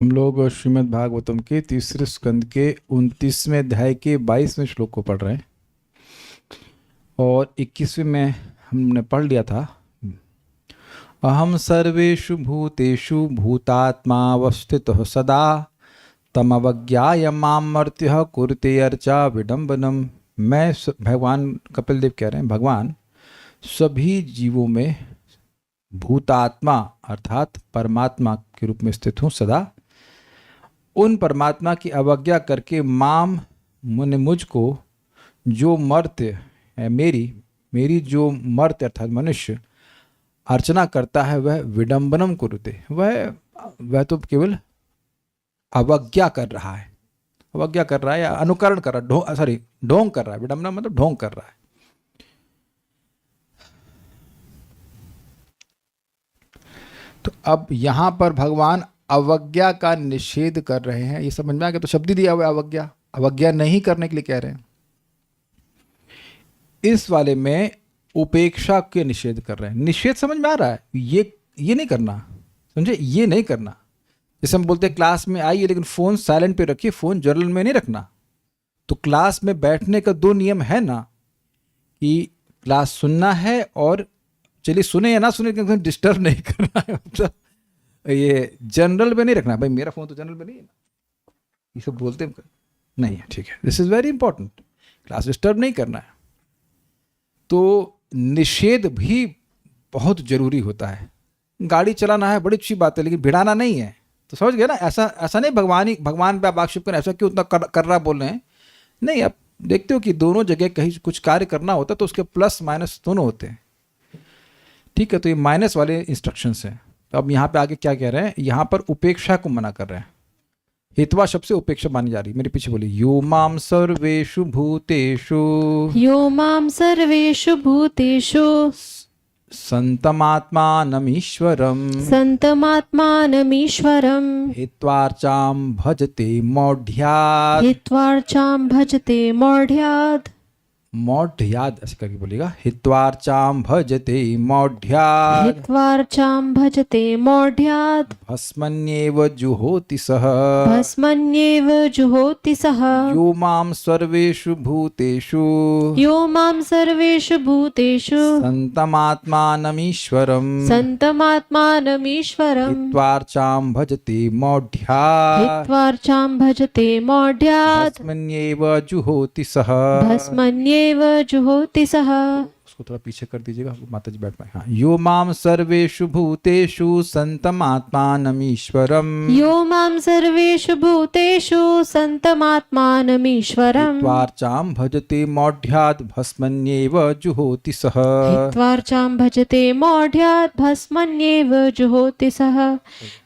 हम लोग श्रीमद् भागवतम के तीसरे स्कंद के 29वें अध्याय के 22वें श्लोक को पढ़ रहे हैं और 21वें में हमने पढ़ लिया था। अहम सर्वेषु भूतेषु भूतात्मावस्थितः सदा तमवज्ञाय माम मर्त्यः कुरुते अर्चा विडम्बनम। मैं भगवान कपिल देव कह रहे हैं, भगवान सभी जीवों में भूतात्मा अर्थात परमात्मा के रूप में स्थित हूँ सदा। उन परमात्मा की अवज्ञा करके माम मुने मुझको जो मर्त्य है, मेरी जो मर्त्य अर्थात मनुष्य अर्चना करता है वह विडंबनम कुरुते, वह तो केवल अवज्ञा कर रहा है, अवज्ञा कर रहा है या अनुकरण कर रहा है, ढोंग कर रहा है। विडंबना मतलब ढोंग कर रहा है। तो अब यहां पर भगवान अवज्ञा का निषेध कर रहे हैं। ये समझ में आ गया? तो शब्द ही दिया हुआ है अवज्ञा, अवज्ञा नहीं करने के लिए कह रहे हैं। इस वाले में उपेक्षा के निषेध कर रहे हैं। निषेध समझ में आ रहा है? ये नहीं करना, समझे? ये नहीं करना। जैसे हम बोलते हैं क्लास में आइए लेकिन फोन साइलेंट पे रखिए, फोन जर्नल में नहीं रखना। तो क्लास में बैठने का दो नियम है ना, कि क्लास सुनना है और चलिए सुने या ना सुने लेकिन डिस्टर्ब नहीं करना है। मतलब ये जनरल में नहीं रखना। भाई मेरा फोन तो जनरल में नहीं है ना, ये सब बोलते हैं नहीं है, ठीक है। This is very important, class disturb नहीं करना है। तो निषेध भी बहुत जरूरी होता है। गाड़ी चलाना है बड़ी अच्छी बात है, लेकिन भिड़ाना नहीं है। तो समझ गए ना? ऐसा नहीं भगवान पे आप आक्षेप करें, ऐसा क्यों उतना कर रहा बोल रहे हैं। नहीं, आप देखते हो कि दोनों जगह कहीं कुछ कार्य करना होता है तो उसके प्लस माइनस दोनों होते हैं, ठीक है। तो ये माइनस वाले इंस्ट्रक्शंस हैं। तो अब यहाँ पे आगे क्या कह रहे हैं? यहाँ पर उपेक्षा को मना कर रहे हैं। हितवा शब्द से उपेक्षा मानी जा रही। मेरे पीछे बोली, यो माम सर्वेषु भूतेषु यो मां सर्वेषु भूतेषु संतमात्मानमीश्वरम् सन्तमात्मानमीश्वरम् हित्वार्चां भजते मौढ्यात्। हित्वार्चां भजते मौढ्यात्। मौढ्यात् ऐसे करके बोलेगा, हित्वार्चां भजते मौढ्यात्। हित्वार्चां भजते मौढ्यात्। भस्मन्येव जुहोति सः भस्मन्येव जुहोति सः। यो मां सर्वेषु भूतेषु यो मां सर्वेषु भूतेषु संतमात्मानमीश्वरम् सन्तमात्मानमीश्वरम् हित्वार्चां भजते मौढ्यात्। हित्वार्चां भजते मौढ्यात्। भस्मन्येव जुहोति सः। भस्मन्येव जुहोति सः। उसको थोड़ा पीछे कर दीजिएगा, माता जी बैठ पाए। हाँ, यो माम सर्वेषु भूतेषु संतमात्मानमीश्वरम् यो मां सर्वेषु भूतेषु सन्तमात्मानमीश्वरम् हित्वार्चां भजते मौढ्यात् भस्मन्येव जुहोति सः। हित्वार्चां भजते मौढ्यात् भस्मन्येव जुहोति सः।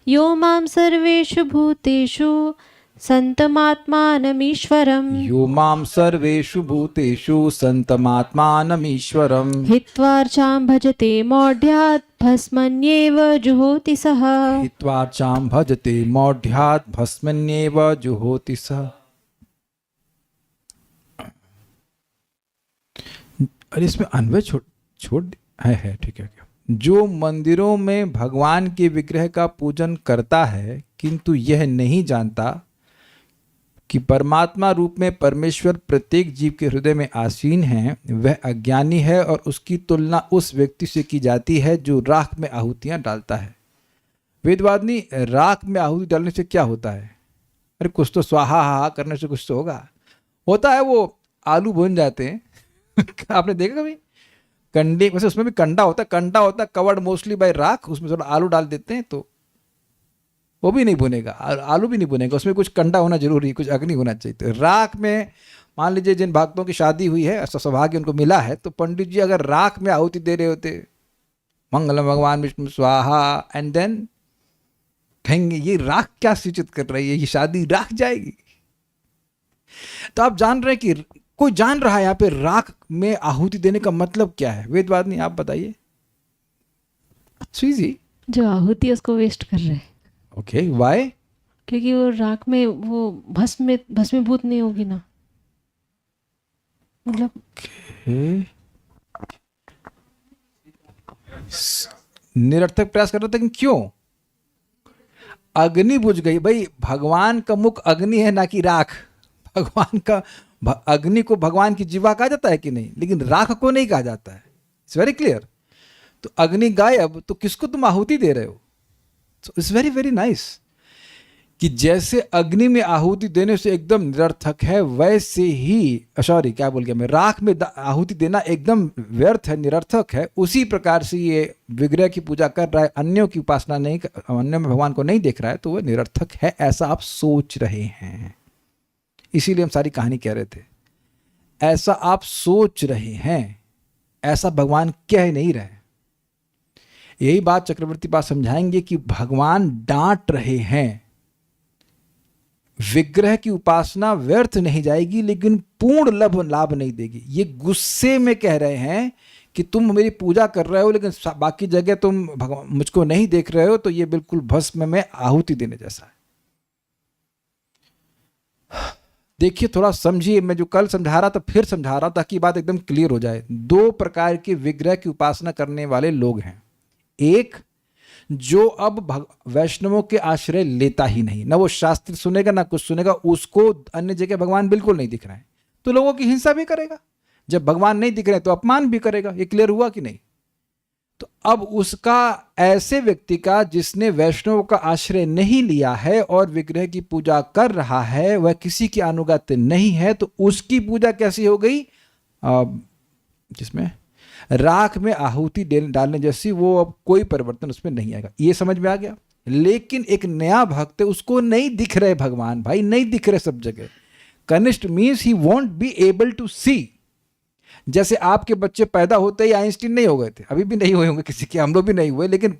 यो मां सर्वेषु भूतेषु सन्तमात्मानमीश्वरम् यो मां सर्वेषु भूतेषु संतमात्मानमीश्वरम् हित्वार्चां भजते मौढ्यात् भस्मन्येव जुहोति सः। हित्वार्चां भजते मौढ्यात् भस्मन्येव जुहोति सः। और इसमें अन्वय छोड़ है, ठीक है। जो मंदिरों में भगवान के विग्रह का पूजन करता है किंतु यह नहीं जानता कि परमात्मा रूप में परमेश्वर प्रत्येक जीव के हृदय में आसीन है, वह अज्ञानी है और उसकी तुलना उस व्यक्ति से की जाती है जो राख में आहुतियां डालता है। वेदवादिनी, राख में आहुति डालने से क्या होता है? अरे कुछ तो स्वाहा हा करने से कुछ तो होता है। वो आलू भुन जाते हैं आपने देखा कभी? कंडे, वैसे उसमें भी कंडा होता है कवर्ड मोस्टली बाय राख। उसमें थोड़ा आलू डाल देते हैं तो वो भी नहीं भुनेगा, आलू भी नहीं भुनेगा, उसमें कुछ कंडा होना जरूरी है, कुछ अग्नि होना चाहिए। तो राख में मान लीजिए जिन भक्तों की शादी हुई है, ऐसा सौभाग्य उनको मिला है, तो पंडित जी अगर राख में आहुति दे रहे होते, मंगलम भगवान विष्णु स्वाहा, एंड देन कहेंगे ये राख क्या सूचित कर रही है, ये शादी राख जाएगी। तो आप जान रहे हैं कि कोई जान रहा है यहाँ पे राख में आहुति देने का मतलब क्या है? वेदवादिनी आप बताइए। जी, जो आहुति है उसको वेस्ट कर रहे हैं। Okay, why? क्योंकि वो राख में वो भस्मीभूत नहीं होगी ना, मतलब निरर्थक प्रयास कर रहा था कि क्यों? अग्नि बुझ गई। भाई भगवान का मुख अग्नि है ना कि राख। भगवान का अग्नि को भगवान की जीवा कहा जाता है कि नहीं, लेकिन राख को नहीं कहा जाता है। It's very clear. तो अग्नि गायब तो किसको तुम आहुति दे रहे हो? So it's very very nice कि जैसे अग्नि में आहुति देने से एकदम निरर्थक है, वैसे ही सॉरी क्या बोल गया मैं, राख में आहुति देना एकदम व्यर्थ है, निरर्थक है। उसी प्रकार से ये विग्रह की पूजा कर रहा है, अन्यों की उपासना नहीं, अन्यों में भगवान को नहीं देख रहा है, तो वह निरर्थक है, ऐसा आप सोच रहे हैं। इसीलिए हम सारी कहानी कह रहे थे, ऐसा आप सोच रहे हैं, ऐसा भगवान कह नहीं रहे। यही बात चक्रवर्ती पास समझाएंगे कि भगवान डांट रहे हैं, विग्रह की उपासना व्यर्थ नहीं जाएगी लेकिन पूर्ण लाभ नहीं देगी। ये गुस्से में कह रहे हैं कि तुम मेरी पूजा कर रहे हो लेकिन बाकी जगह तुम मुझको नहीं देख रहे हो, तो ये बिल्कुल भस्म में आहुति देने जैसा है। देखिए थोड़ा समझिए, मैं जो कल समझा रहा था फिर समझा रहा हूं ताकि बात एकदम क्लियर हो जाए। दो प्रकार के विग्रह की उपासना करने वाले लोग हैं। एक जो अब वैष्णवों के आश्रय लेता ही नहीं, ना वो शास्त्र सुनेगा ना कुछ सुनेगा, उसको अन्य जगह भगवान बिल्कुल नहीं दिख रहे हैं, तो लोगों की हिंसा भी करेगा। जब भगवान नहीं दिख रहे तो अपमान भी करेगा। ये क्लियर हुआ कि नहीं? तो अब उसका, ऐसे व्यक्ति का जिसने वैष्णव का आश्रय नहीं लिया है और विग्रह की पूजा कर रहा है, वह किसी की अनुगत्य नहीं है, तो उसकी पूजा कैसी हो गई? जिसमें राख में आहुति डालने जैसी, वो अब कोई परिवर्तन उसमें नहीं आएगा। ये समझ में आ गया। लेकिन एक नया भक्त है, उसको नहीं दिख रहे भगवान, भाई नहीं दिख रहे सब जगह। कनिष्ठ means he want be able to सी। जैसे आपके बच्चे पैदा होते ही आइंस्टीन नहीं हो गए थे, अभी भी नहीं हुए होंगे किसी के, हम लोग भी नहीं हुए, लेकिन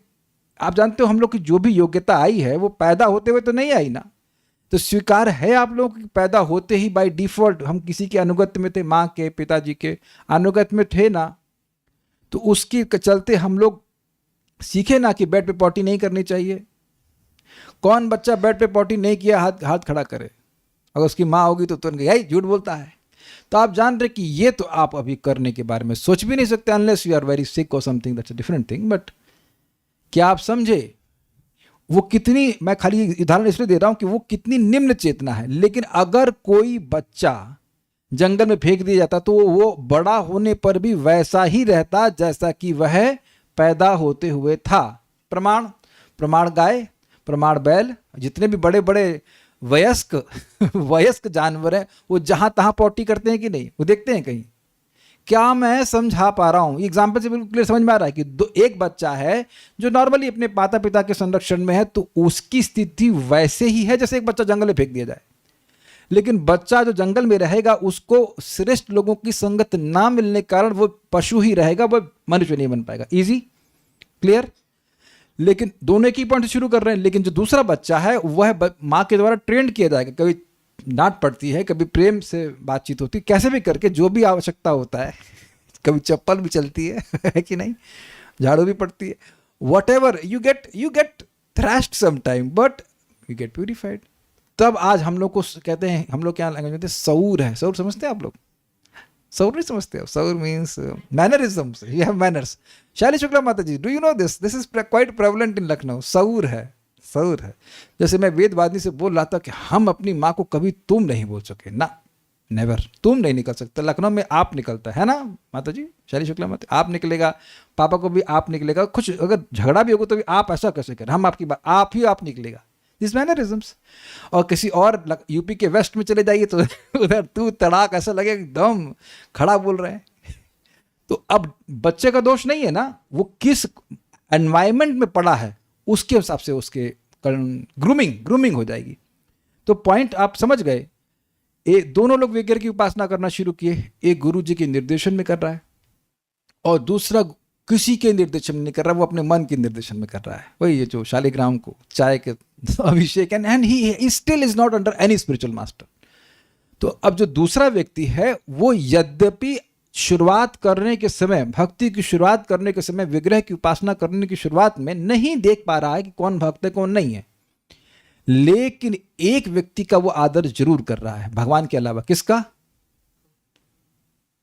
आप जानते हो हम लोग की जो भी योग्यता आई है वो पैदा होते हुए तो नहीं आई ना। तो स्वीकार है आप लोगों की पैदा होते ही बाय डिफॉल्ट हम किसी के अनुगत्य में थे, माँ के पिताजी के अनुगत्य में थे ना, तो उसके चलते हम लोग सीखे ना कि बेड पे पॉटी नहीं करनी चाहिए। कौन बच्चा बेड पे पॉटी नहीं किया हाथ खड़ा करे? अगर उसकी माँ होगी तो तुरंत यही झूठ बोलता है। तो आप जान रहे कि ये तो आप अभी करने के बारे में सोच भी नहीं सकते, unless you are very sick और something, that's a different thing. But क्या आप समझे वो कितनी, मैं खाली उदाहरण इसलिए दे रहा हूं कि वो कितनी निम्न चेतना है। लेकिन अगर कोई बच्चा जंगल में फेंक दिया जाता तो वो बड़ा होने पर भी वैसा ही रहता जैसा कि वह पैदा होते हुए था। प्रमाण गाय, प्रमाण बैल, जितने भी बड़े बड़े वयस्क जानवर हैं, वो जहां तहां पॉटी करते हैं कि नहीं? वो देखते हैं कहीं? क्या मैं समझा पा रहा हूं? एग्जाम्पल से बिल्कुल क्लियर समझ में आ रहा है कि एक बच्चा है जो नॉर्मली अपने माता पिता के संरक्षण में है, तो उसकी स्थिति वैसे ही है जैसे एक बच्चा जंगल में फेंक दिया जाए। लेकिन बच्चा जो जंगल में रहेगा, उसको श्रेष्ठ लोगों की संगत ना मिलने के कारण वो पशु ही रहेगा, वो मनुष्य नहीं बन पाएगा। Easy clear? लेकिन दोनों एक ही पॉइंट शुरू कर रहे हैं। लेकिन जो दूसरा बच्चा है वह माँ के द्वारा ट्रेंड किया जाएगा। कभी डांट पड़ती है, कभी प्रेम से बातचीत होती है, कैसे भी करके जो भी आवश्यकता होता है, कभी चप्पल भी चलती है कि नहीं, झाड़ू भी पड़ती है, whatever you get thrashed some time but you get purified. तब आज हम लोग को कहते हैं, हम लोग क्या लैंग्वेज में सऊर है। सऊर समझते हैं आप लोग? सऊर नहीं समझते हो? सऊर means mannerisms, you have manners. शैली शुक्ला माता जी, do you know this is quite prevalent in Lucknow. सऊर है। जैसे मैं वेदवादिनी से बोल रहा था कि हम अपनी माँ को कभी तुम नहीं बोल सके ना, नेवर, तुम नहीं निकल सकता। लखनऊ में आप निकलता है ना माता जी, शैली शुक्ला माता, आप निकलेगा, पापा को भी आप निकलेगा, कुछ अगर झगड़ा भी होगा तो भी आप ऐसा कैसे करें, हम आपकी बात, आप निकलेगा। This mannerisms. और किसी और यूपी के वेस्ट में चले जाइए तो उधर तू तड़ाक, ऐसा लगे एकदम खड़ा बोल रहे हैं। तो अब बच्चे का दोष नहीं है ना, वो किस एनवायरमेंट में पड़ा है उसके हिसाब से उसके ग्रूमिंग हो जाएगी। तो पॉइंट आप समझ गए। दोनों लोग विग्रह की उपासना करना शुरू किए। एक गुरु जी के निर्देशन में कर रहा है और दूसरा किसी के निर्देशन में नहीं कर रहा, वो अपने मन के निर्देशन में कर रहा है। वही ये जो शालिग्राम को चाय के अभिषेक, and he still is not under any spiritual master. तो अब जो दूसरा व्यक्ति है वो यद्यपि शुरुआत करने के समय, भक्ति की शुरुआत करने के समय, विग्रह की उपासना करने की शुरुआत में नहीं देख पा रहा है कि कौन भक्त है कौन नहीं है, लेकिन एक व्यक्ति का वो आदर जरूर कर रहा है भगवान के अलावा। किसका?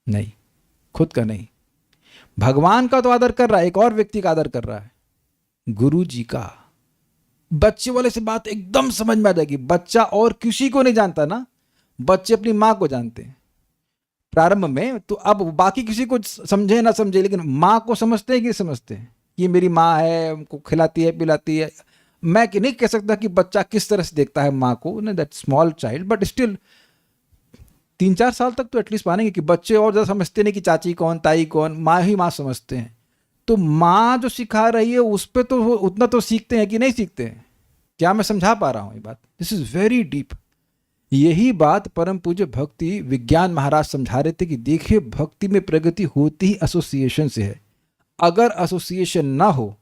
नहीं, खुद का नहीं। भगवान का तो आदर कर रहा है, एक और व्यक्ति का आदर कर रहा है, गुरु जी का। बच्चे वाले से बात एकदम समझ में आ जाएगी। बच्चा और किसी को नहीं जानता ना, बच्चे अपनी माँ को जानते हैं प्रारंभ में। तो अब बाकी किसी को समझे ना समझे, लेकिन माँ को समझते हैं कि समझते हैं ये मेरी माँ है, हमको खिलाती है पिलाती है। मैं कि नहीं कह सकता कि बच्चा किस तरह से देखता है माँ को, ना that small child, but still 3-4 साल तक तो एटलीस्ट मानेंगे कि बच्चे और ज़्यादा समझते नहीं कि चाची कौन ताई कौन, माँ ही माँ समझते हैं। तो माँ जो सिखा रही है उस पर तो वो उतना तो सीखते हैं कि नहीं सीखते हैं। क्या मैं समझा पा रहा हूँ ये बात? This is very deep. यही बात परम पूज्य भक्ति विज्ञान महाराज समझा रहे थे कि देखिए भक्ति में प्रगति होती ही एसोसिएशन से है। अगर एसोसिएशन ना हो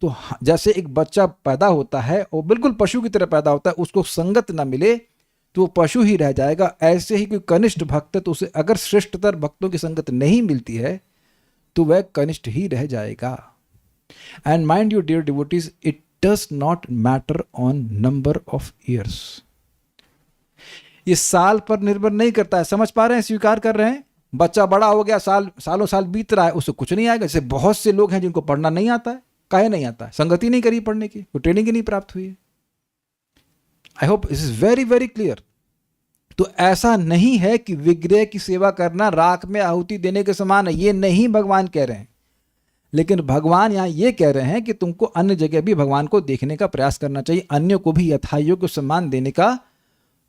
तो जैसे एक बच्चा पैदा होता है और बिल्कुल पशु की तरह पैदा होता है, उसको संगत ना मिले तो वो पशु ही रह जाएगा। ऐसे ही कोई कनिष्ठ भक्त है तो उसे अगर श्रेष्ठतर भक्तों की संगत नहीं मिलती है तो वह कनिष्ठ ही रह जाएगा। And mind you dear devotees, it does not matter on number of years. ये साल पर निर्भर नहीं करता है, समझ पा रहे हैं, स्वीकार कर रहे हैं। बच्चा बड़ा हो गया, सालों साल बीत रहा है, उससे कुछ नहीं आएगा। जैसे बहुत से लोग हैं जिनको पढ़ना नहीं आता है। काहे नहीं आता है? संगति नहीं करी पढ़ने की, वो ट्रेनिंग ही नहीं प्राप्त हुई है। I hope this is very very clear. तो ऐसा नहीं है कि विग्रह की सेवा करना राख में आहुति देने के समान है, ये नहीं भगवान कह रहे हैं। लेकिन भगवान यहाँ ये कह रहे हैं कि तुमको अन्य जगह भी भगवान को देखने का प्रयास करना चाहिए, अन्यों को भी यथायोग्य सम्मान देने का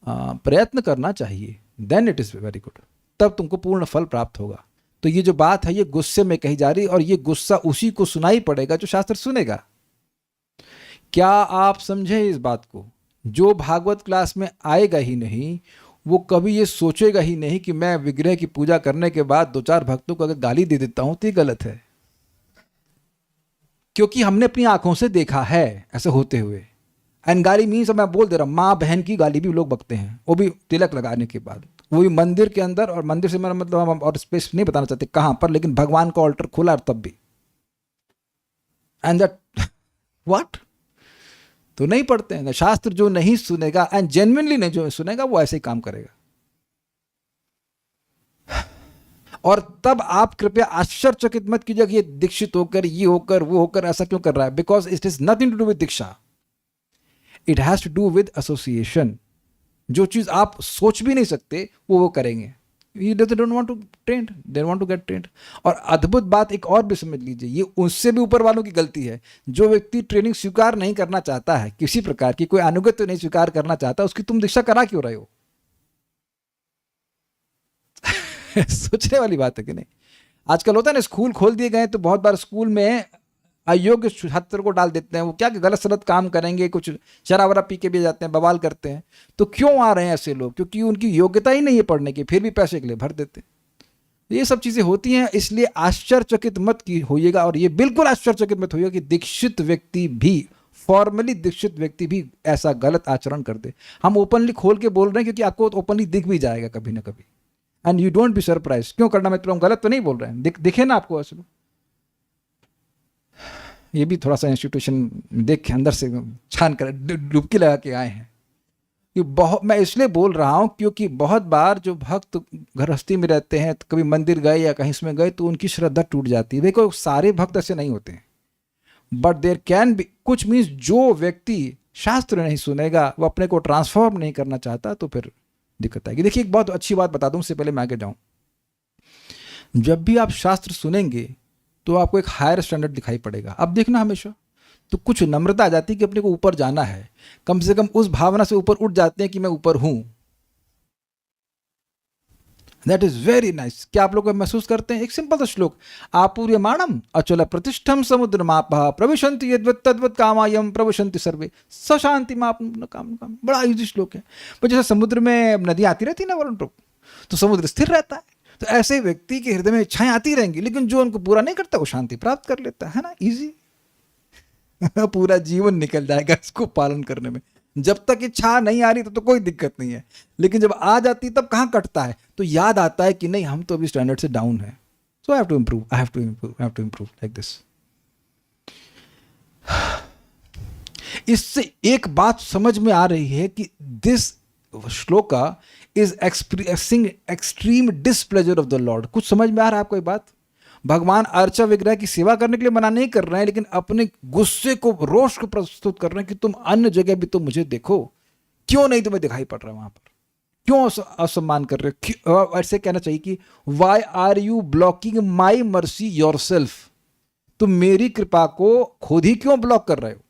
प्रयत्न करना चाहिए। Then it is very good, तब तुमको पूर्ण फल प्राप्त होगा। तो ये जो बात है ये गुस्से में कही जा रही है, और ये गुस्सा उसी को सुनाई पड़ेगा जो शास्त्र सुनेगा। क्या आप समझे इस बात को? जो भागवत क्लास में आएगा ही नहीं वो कभी ये सोचेगा ही नहीं कि मैं विग्रह की पूजा करने के बाद 2-4 भक्तों को अगर गाली दे देता हूं तो ये गलत है, क्योंकि हमने अपनी आंखों से देखा है ऐसा होते हुए। एंड गाली मीन्स, मैं बोल दे रहा हूं, माँ बहन की गाली भी लोग बकते हैं, वो भी तिलक लगाने के बाद, वो भी मंदिर के अंदर। और मंदिर से मेरा मतलब हम और स्पेस नहीं बताना चाहते कहां पर, लेकिन भगवान का ऑल्टर खुला और तब भी। एंड दैट व्हाट, तो नहीं पढ़ते हैं शास्त्र। जो नहीं सुनेगा एंड जेन्युइनली नहीं जो सुनेगा वो ऐसे ही काम करेगा। और तब आप कृपया आश्चर्यचकित मत कीजिए कि ये दीक्षित होकर ये होकर वो होकर ऐसा क्यों कर रहा है, because it is nothing to do with दीक्षा, it has to do with association. जो चीज आप सोच भी नहीं सकते वो करेंगे। They don't want to trained, they want to get trained। और अद्भुत बात एक और भी समझ लीजिए, ये उससे भी ऊपर वालों की गलती है। जो व्यक्ति ट्रेनिंग स्वीकार नहीं करना चाहता है, किसी प्रकार की कोई अनुगत्य नहीं स्वीकार करना चाहता, उसकी तुम दीक्षा करा क्यों रहे हो? सोचने वाली बात है कि नहीं? आजकल होता है ना, स्कूल खोल दिए गए तो बहुत बार स्कूल में अयोग्य छात्र को डाल देते हैं। वो क्या गलत सलत काम करेंगे, कुछ शराब वराब पी के भी जाते हैं, बवाल करते हैं। तो क्यों आ रहे हैं ऐसे लोग? क्योंकि उनकी योग्यता ही नहीं है पढ़ने की, फिर भी पैसे के लिए भर देते हैं। ये सब चीज़ें होती हैं, इसलिए आश्चर्यचकित मत की होइएगा। और ये बिल्कुल आश्चर्यचकित मत होइएगा कि दीक्षित व्यक्ति भी, फॉर्मली दीक्षित व्यक्ति भी ऐसा गलत आचरण कर दे। हम ओपनली खोल के बोल रहे हैं क्योंकि आपको ओपनली दिख भी जाएगा कभी ना कभी। And you don't be surprise. क्यों करना, मैं तुम गलत तो नहीं बोल रहे हैं, दिखे ना आपको ऐसे। ये भी थोड़ा सा इंस्टीट्यूशन देख के अंदर से छान कर डुबकी लगा के आए हैं। ये बहुत, मैं इसलिए बोल रहा हूँ क्योंकि बहुत बार जो भक्त गृहस्थी में रहते हैं, तो कभी मंदिर गए या कहीं इसमें गए तो उनकी श्रद्धा टूट जाती है। देखो सारे भक्त ऐसे नहीं होते हैं, बट देयर कैन बी कुछ मीन्स जो व्यक्ति शास्त्र नहीं सुनेगा, वो अपने को ट्रांसफॉर्म नहीं करना चाहता, तो फिर दिक्कत आएगी। देखिए एक बहुत अच्छी बात बता दूं उससे पहले मैं आगे जाऊं। जब भी आप शास्त्र सुनेंगे तो आपको एक हायर स्टैंडर्ड दिखाई पड़ेगा। अब देखना हमेशा तो कुछ नम्रता आ जाती है कि अपने को ऊपर जाना है, कम से कम उस भावना से ऊपर उठ जाते हैं कि मैं ऊपर हूं। That is very nice. क्या आप लोग महसूस करते हैं? एक सिंपल सा श्लोक, आपूर्यमाणम अचल प्रतिष्ठम समुद्रमापः प्रविशन्ति यद्वत् तद्वत् कामायम प्रविशन्ति सर्वे सशांति मापन काम। बड़ा इजी श्लोक है। पर जैसे समुद्र में नदी आती रहती है ना वरुण प्रभु, तो समुद्र स्थिर रहता है। तो ऐसे व्यक्ति के हृदय में इच्छाएं आती रहेंगी, लेकिन जो उनको पूरा नहीं करता वो शांति प्राप्त कर लेता है ना। इजी पूरा जीवन निकल जाएगा इसको पालन करने में। जब तक इच्छा नहीं आ रही तो कोई दिक्कत नहीं है, लेकिन जब आ जाती तब कहाँ कटता है? तो याद आता है कि नहीं, हम तो अभी स्टैंडर्ड से डाउन है। सो I have to improve, I have to improve, I have to improve like this. इससे एक बात समझ में आ रही है कि this shloka is expressing extreme displeasure of the Lord. कुछ समझ में आ रहा है आपको ये बात? भगवान अर्चा विग्रह की सेवा करने के लिए मना नहीं कर रहे हैं, लेकिन अपने गुस्से को, रोष को प्रस्तुत कर रहे हैं कि तुम अन्य जगह भी तो मुझे देखो, क्यों नहीं तुम्हें दिखाई पड़ रहा है वहां पर, क्यों असम्मान कर रहे हो। ऐसे कहना चाहिए कि why are you blocking my mercy yourself, तुम मेरी कृपा को खुद ही क्यों ब्लॉक कर रहे हो।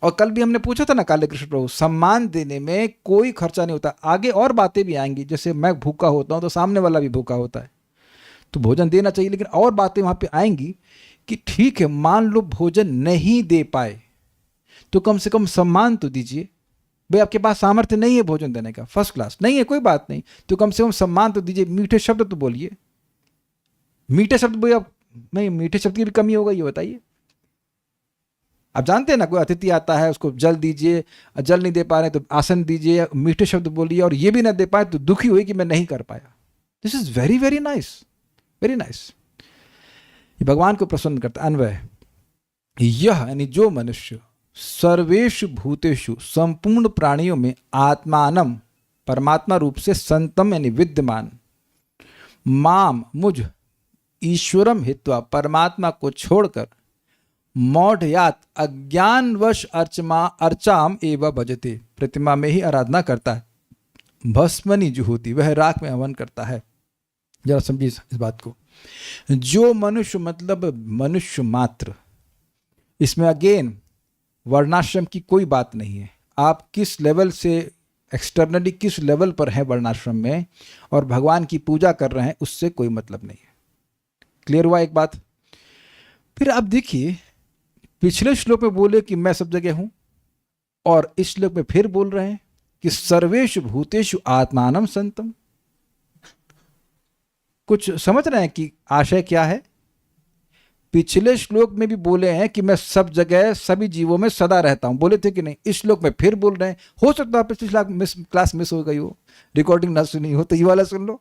और कल भी हमने पूछा था ना काले कृष्ण प्रभु, सम्मान देने में कोई खर्चा नहीं होता। आगे और बातें भी आएंगी, जैसे मैं भूखा होता हूं तो सामने वाला भी भूखा होता है, तो भोजन देना चाहिए, लेकिन और बातें वहां पे आएंगी कि ठीक है, मान लो भोजन नहीं दे पाए तो कम से कम सम्मान तो दीजिए। भाई आपके पास सामर्थ्य नहीं है भोजन देने का, फर्स्ट क्लास नहीं है, कोई बात नहीं, तो कम से कम सम्मान तो दीजिए, मीठे शब्द तो बोलिए। मीठे शब्द बोलिए आप, नहीं मीठे शब्द की भी कमी होगा ये बताइए। आप जानते हैं ना, कोई अतिथि आता है उसको जल दीजिए, जल नहीं दे पा रहे तो आसन दीजिए, मीठे शब्द बोलिए, और ये भी ना दे पाए तो दुखी हुई कि मैं नहीं कर पाया। This is very very nice, very nice. ये भगवान को प्रसन्न करता। अन्वय, यह यानी जो मनुष्य सर्वेषु भूतेषु संपूर्ण प्राणियों में आत्मानम परमात्मा रूप से संतम यानी विद्यमान, माम मुझ ईश्वरम हित्वा परमात्मा को छोड़कर, मौढ़यात अज्ञानवश अर्चाम एवं भजते प्रतिमा में ही आराधना करता है, भस्मनि जुहोति वह राख में हवन करता है। जरा समझिए इस बात को। जो मनुष्य मतलब मनुष्य मात्र, इसमें अगेन वर्णाश्रम की कोई बात नहीं है। आप किस लेवल से एक्सटर्नली किस लेवल पर हैं वर्णाश्रम में और भगवान की पूजा कर रहे हैं, उससे कोई मतलब नहीं है। क्लियर हुआ एक बात। फिर आप देखिए, पिछले श्लोक में बोले कि मैं सब जगह हूं, और इस श्लोक में फिर बोल रहे हैं कि सर्वेषु भूतेषु आत्मानम संतम। कुछ समझ रहे हैं कि आशय क्या है। पिछले श्लोक में भी बोले हैं कि मैं सब जगह सभी जीवों में सदा रहता हूं, बोले थे कि नहीं। इस श्लोक में फिर बोल रहे हैं। हो सकता है पिछली क्लास मिस हो गई हो, रिकॉर्डिंग ना सुनी हो, तो ये वाला सुन लो।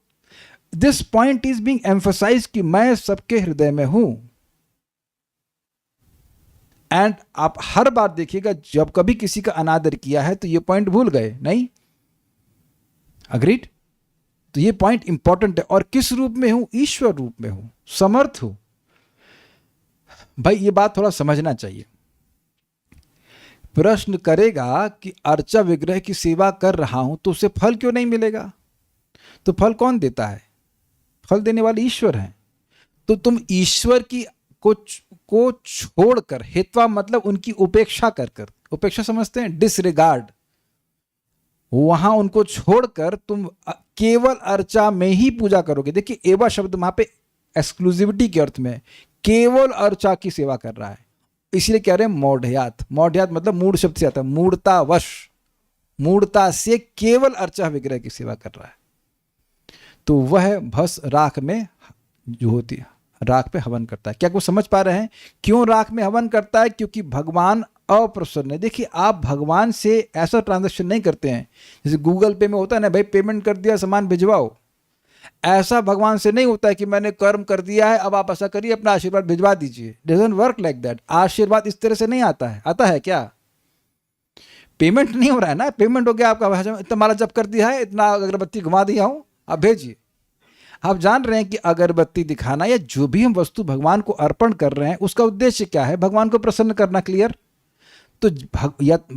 This point is being emphasise कि मैं सबके हृदय में हूं। एंड आप हर बार देखिएगा, जब कभी किसी का अनादर किया है तो ये पॉइंट भूल गए नहीं। अग्रीड? तो ये पॉइंट इंपॉर्टेंट है। और किस रूप में हूं? ईश्वर रूप में हूं, समर्थ हूं। भाई ये बात थोड़ा समझना चाहिए। प्रश्न करेगा कि अर्चा विग्रह की सेवा कर रहा हूं तो उसे फल क्यों नहीं मिलेगा? तो फल कौन देता है? फल देने वाले ईश्वर हैं। तो तुम ईश्वर की को छोड़कर, हित्वा मतलब उनकी उपेक्षा कर कर, उपेक्षा समझते हैं, डिसरिगार्ड, वहां उनको छोड़कर तुम केवल अर्चा में ही पूजा करोगे। देखिए एवा शब्द वहां पे एक्सक्लूसिविटी के अर्थ में, केवल अर्चा की सेवा कर रहा है, इसलिए कह रहे हैं मौढ़यात। मौढ़यात मतलब मूढ़ शब्द से आता है, मूढ़तावश, मूढ़ता से केवल अर्चा विग्रह की सेवा कर रहा है। तो वह भस राख में जो होती है, राख पे हवन करता है। क्या कुछ समझ पा रहे हैं क्यों राख में हवन करता है? क्योंकि भगवान अप्रसन्न है। देखिए आप भगवान से ऐसा ट्रांजैक्शन नहीं करते हैं जैसे गूगल पे में होता है ना, भाई पेमेंट कर दिया सामान भिजवाओ। ऐसा भगवान से नहीं होता है कि मैंने कर्म कर दिया है अब आप ऐसा करिए अपना आशीर्वाद भिजवा दीजिए। Doesn't work like that. आशीर्वाद इस तरह से नहीं आता है। आता है क्या? पेमेंट नहीं हो रहा है ना, पेमेंट हो गया आपका, इतना माला जप कर दिया है, इतना अगरबत्ती घुमा दिया हूं, आप भेजिए। आप जान रहे हैं कि अगरबत्ती दिखाना या जो भी हम वस्तु भगवान को अर्पण कर रहे हैं उसका उद्देश्य क्या है? भगवान को प्रसन्न करना। क्लियर? तो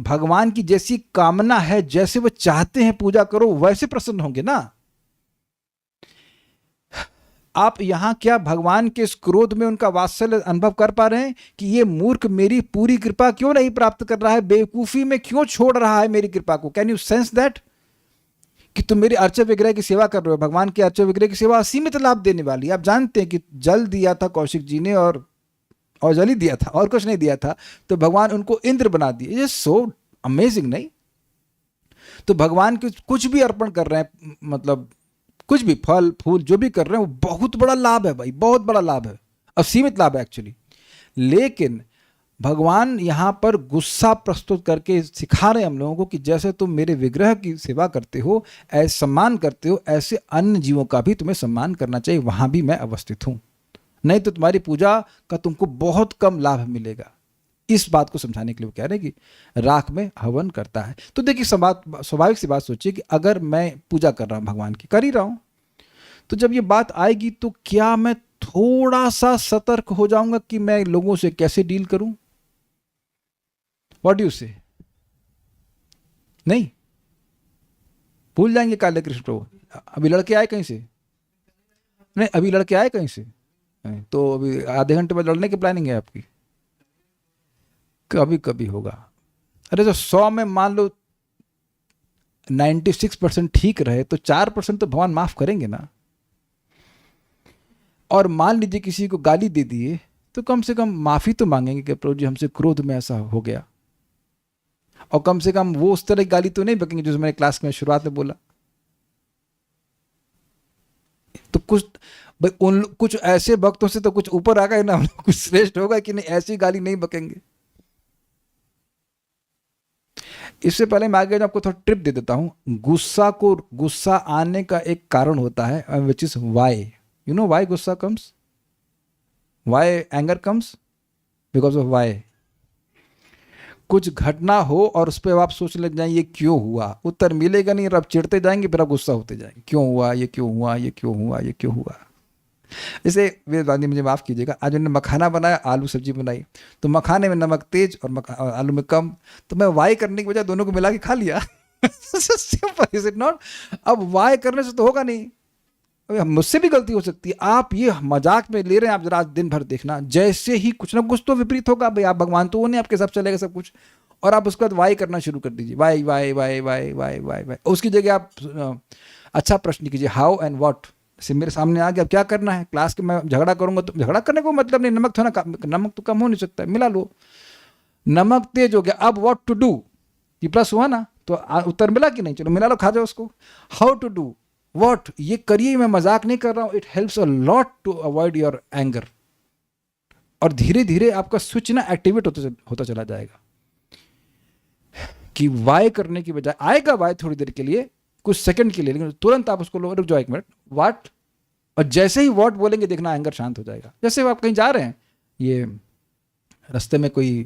भगवान की जैसी कामना है, जैसे वो चाहते हैं पूजा करो, वैसे प्रसन्न होंगे ना। आप यहां क्या भगवान के इस क्रोध में उनका वात्सल्य अनुभव कर पा रहे हैं कि ये मूर्ख मेरी पूरी कृपा क्यों नहीं प्राप्त कर रहा है, बेवकूफी में क्यों छोड़ रहा है मेरी कृपा को? Can you sense that? कि तुम मेरी अर्चा विग्रह की सेवा कर रहे हो। भगवान की अर्चा विग्रह की सेवा असीमित लाभ देने वाली है। आप जानते हैं कि जल दिया था कौशिक जी ने, और जल ही दिया था और कुछ नहीं दिया था, तो भगवान उनको इंद्र बना दिए। ये सो अमेजिंग नहीं? तो भगवान के कुछ भी अर्पण कर रहे हैं, मतलब कुछ भी फल फूल जो भी कर रहे हैं, वो बहुत बड़ा लाभ है भाई, बहुत बड़ा लाभ है, असीमित लाभ है एक्चुअली। लेकिन भगवान यहाँ पर गुस्सा प्रस्तुत करके सिखा रहे हैं हम लोगों को कि जैसे तुम मेरे विग्रह की सेवा करते हो, ऐसे सम्मान करते हो, ऐसे अन्य जीवों का भी तुम्हें सम्मान करना चाहिए। वहां भी मैं अवस्थित हूं, नहीं तो तुम्हारी पूजा का तुमको बहुत कम लाभ मिलेगा। इस बात को समझाने के लिए वो कह रहे हैं कि राख में हवन करता है। तो देखिए स्वाभाविक सी बात सोचिए कि अगर मैं पूजा कर रहा हूं भगवान की, कर ही रहा हूं, तो जब ये बात आएगी तो क्या मैं थोड़ा सा सतर्क हो जाऊंगा कि मैं लोगों से कैसे डील करूं? व्हाट डू यू से? नहीं, भूल जाएंगे काले कृष्ण प्रभु। अभी लड़के आए कहीं से? नहीं, अभी लड़के आए कहीं से? नहीं, तो अभी आधे घंटे बाद लड़ने की प्लानिंग है आपकी? कभी कभी होगा। अरे तो 100 में मान लो 96% ठीक रहे तो 4% तो भगवान माफ करेंगे ना। और मान लीजिए किसी को गाली दे दिए तो कम से कम माफी तो मांगेंगे कि प्रभु जी हमसे क्रोध में ऐसा हो गया, और कम से कम वो उस तरह की गाली तो नहीं बकेंगे जो मैंने क्लास में शुरुआत में बोला। तो कुछ भाई उन कुछ ऐसे भक्तों से तो कुछ ऊपर आ गए ना, कुछ श्रेष्ठ होगा कि नहीं, ऐसी गाली नहीं बकेंगे। इससे पहले मैं आगे आपको थोड़ा ट्रिप दे देता हूं। गुस्सा आने का एक कारण होता है which is why. You know why गुस्सा comes, Y anger comes? Because of Y. कुछ घटना हो और उस पर आप सोच ले जाए ये क्यों हुआ, उत्तर मिलेगा नहीं और आप चिढ़ते जाएंगे, फिर आप गुस्सा होते जाएंगे, क्यों हुआ ये, क्यों हुआ ये, क्यों हुआ ये, क्यों हुआ। जैसे वेदवादी मुझे माफ़ कीजिएगा, आज उन्होंने मखाना बनाया, आलू सब्जी बनाई, तो मखाने में नमक तेज और आलू में कम, तो मैं वाई करने की बजाय दोनों को मिला के खा लिया। Simple is it not? अब वाई करने से तो होगा नहीं, मुझसे भी गलती हो सकती है। आप ये मजाक में ले रहे हैं, आप जरा आज दिन भर देखना, जैसे ही कुछ ना कुछ तो विपरीत होगा। भाई आप भगवान तो वो नहीं, आपके सब चलेगा सब कुछ, और आप उसके बाद वाई करना शुरू कर दीजिए, why why why why why why why. उसकी जगह आप अच्छा प्रश्न कीजिए, हाउ एंड व्हाट। जैसे मेरे सामने आ गया, अब क्या करना है क्लास के, मैं झगड़ा करूंगा तो झगड़ा करने को मतलब नहीं, नमक थोड़ा नमक तो कम हो नहीं सकता, मिला लो। नमक तेज हो गया, अब व्हाट टू डू, ये प्लस हुआ ना, तो उत्तर मिला कि नहीं, चलो मिला लो, खा जाओ उसको। हाउ टू डू व्हाट, ये करिए, मैं मजाक नहीं कर रहा हूं, it helps a lot to avoid your anger. और धीरे धीरे आपका स्विच ना एक्टिवेट होता चला जाएगा कि वाई करने की बजाय आएगा वाई थोड़ी देर के लिए, कुछ सेकंड के लिए, लेकिन तुरंत आप उसको रुक जाओ एक मिनट, व्हाट, और जैसे ही व्हाट बोलेंगे देखना एंगर शांत हो जाएगा। जैसे आप कहीं जा रहे हैं, ये रास्ते में कोई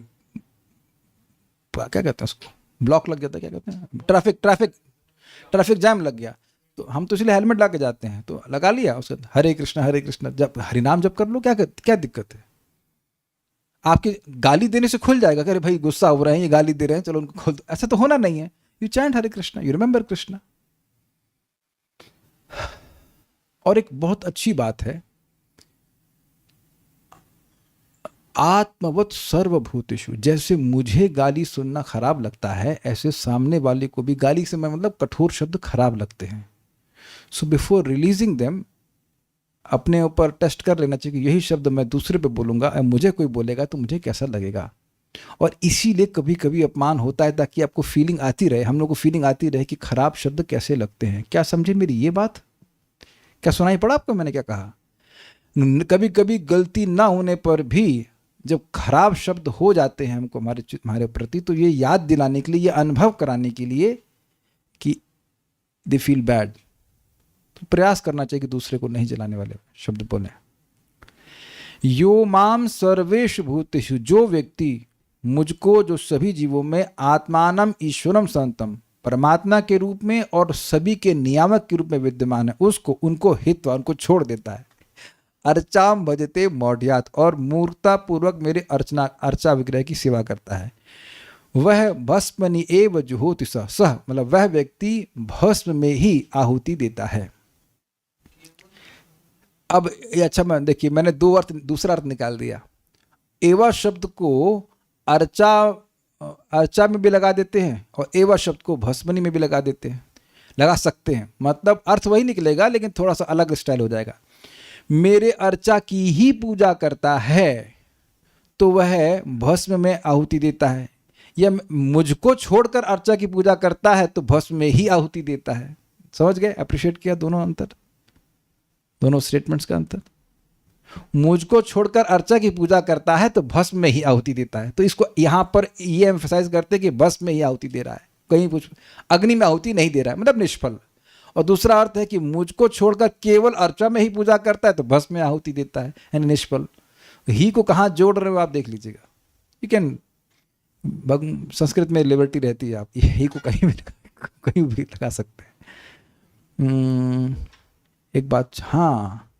क्या कहते हैं उसको, ब्लॉक लग जाता है, क्या कहते हैं, ट्रैफिक जैम लग गया, तो हम तो इसलिए हेलमेट ला के जाते हैं, तो लगा लिया, उसके हरे कृष्णा जब हरिनाम जब कर लो, क्या दिक्कत है? आपकी गाली देने से खुल जाएगा, अरे भाई गुस्सा हो रहे हैं, ये गाली दे रहे हैं, चलो उनको खोल दो, ऐसा तो होना नहीं है। You chant Hare Krishna, you remember Krishna. और एक बहुत अच्छी बात है, आत्मवत सर्वभूतेषु, जैसे मुझे गाली सुनना खराब लगता है, ऐसे सामने वाले को भी गाली से मैं मतलब कठोर शब्द खराब लगते हैं। सो बिफोर रिलीजिंग देम अपने ऊपर टेस्ट कर लेना चाहिए कि यही शब्द मैं दूसरे पे बोलूंगा और मुझे कोई बोलेगा तो मुझे कैसा लगेगा। और इसीलिए कभी कभी अपमान होता है, ताकि आपको फीलिंग आती रहे, हम लोग को फीलिंग आती रहे कि खराब शब्द कैसे लगते हैं। क्या समझे मेरी ये बात? क्या सुनाई पड़ा आपको मैंने क्या कहा? कभी कभी गलती ना होने पर भी जब खराब शब्द हो जाते हैं हमको हमारे प्रति, तो ये याद दिलाने के लिए, ये अनुभव कराने के लिए कि दे फील बैड, तो प्रयास करना चाहिए कि दूसरे को नहीं जलाने वाले शब्द बोले। यो माम सर्वेषु भूतेषु, जो व्यक्ति मुझको, जो सभी जीवों में, आत्मानम ईश्वरम संतम, परमात्मा के रूप में और सभी के नियामक के रूप में विद्यमान है, उसको, उनको हित्वा, उनको छोड़ देता है। अर्चाम भजते मौढ़्यात, और मूर्खता पूर्वक मेरे अर्चा विग्रह की सेवा करता है, वह भस्मनि एव जुहोति सह, मतलब वह व्यक्ति भस्म में ही आहुति देता है। अब ये अच्छा, मैं देखिए मैंने दूसरा अर्थ निकाल दिया। एवा शब्द को अर्चा में भी लगा देते हैं और एवा शब्द को भस्मनी में भी लगा देते हैं, लगा सकते हैं, मतलब अर्थ वही निकलेगा लेकिन थोड़ा सा अलग स्टाइल हो जाएगा। मेरे अर्चा की ही पूजा करता है तो वह भस्म में आहुति देता है, या मुझको छोड़कर अर्चा की पूजा करता है तो भस्म में ही आहुति देता है। समझ गए? अप्रिशिएट किया दोनों अंतर, दोनों स्टेटमेंट्स का अंतर। मुझको छोड़कर अर्चा की पूजा करता है तो भस्म में ही आहुति देता है, तो इसको यहां पर ये एम्फसाइज करते हैं कि भस्म में ही आहुति दे रहा है, कहीं कुछ अग्नि में आहुति नहीं दे रहा है, मतलब निष्फल। और दूसरा अर्थ है कि मुझको छोड़कर केवल अर्चा में ही पूजा करता है तो भस्म में आहुति देता है, यानी निष्फल। ही को कहां जोड़ रहे हो आप देख लीजिएगा। यू कैन, संस्कृत में लिबर्टी रहती है, आप ही को कहीं भी लगा सकते हैं। एक बात, हाँ,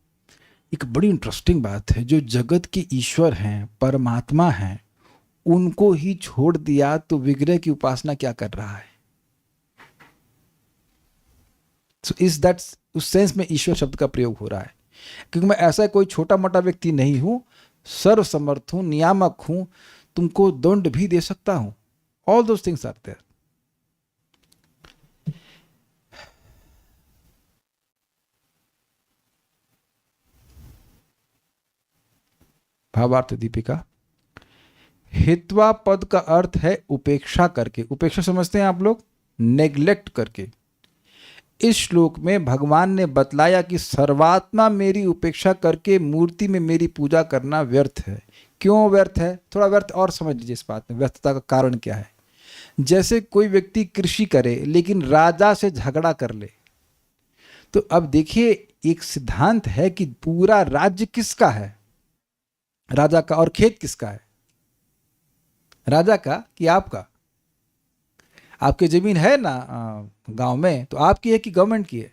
एक बड़ी इंटरेस्टिंग बात है, जो जगत के ईश्वर हैं, परमात्मा हैं, उनको ही छोड़ दिया तो विग्रह की उपासना क्या कर रहा है? सो इस दैट, उस सेंस में ईश्वर शब्द का प्रयोग हो रहा है, क्योंकि मैं ऐसा कोई छोटा मोटा व्यक्ति नहीं हूं, सर्वसमर्थ हूं, नियामक हूं, तुमको दंड भी दे सकता हूं। All those things are there. Bhavartha Dipika, हित्वा पद का अर्थ है उपेक्षा करके। उपेक्षा समझते हैं आप लोग? नेग्लेक्ट करके। इस श्लोक में भगवान ने बतलाया कि सर्वात्मा मेरी उपेक्षा करके मूर्ति में मेरी पूजा करना व्यर्थ है। क्यों व्यर्थ है? थोड़ा व्यर्थ और समझ लीजिए इस बात में, व्यर्थता का कारण क्या है। जैसे कोई व्यक्ति कृषि करे लेकिन राजा से झगड़ा कर ले, तो अब देखिए एक सिद्धांत है कि पूरा राज्य किसका है? राजा का। और खेत किसका है? राजा का कि आपका? आपकी जमीन है ना गांव में, तो आपकी है कि गवर्नमेंट की है?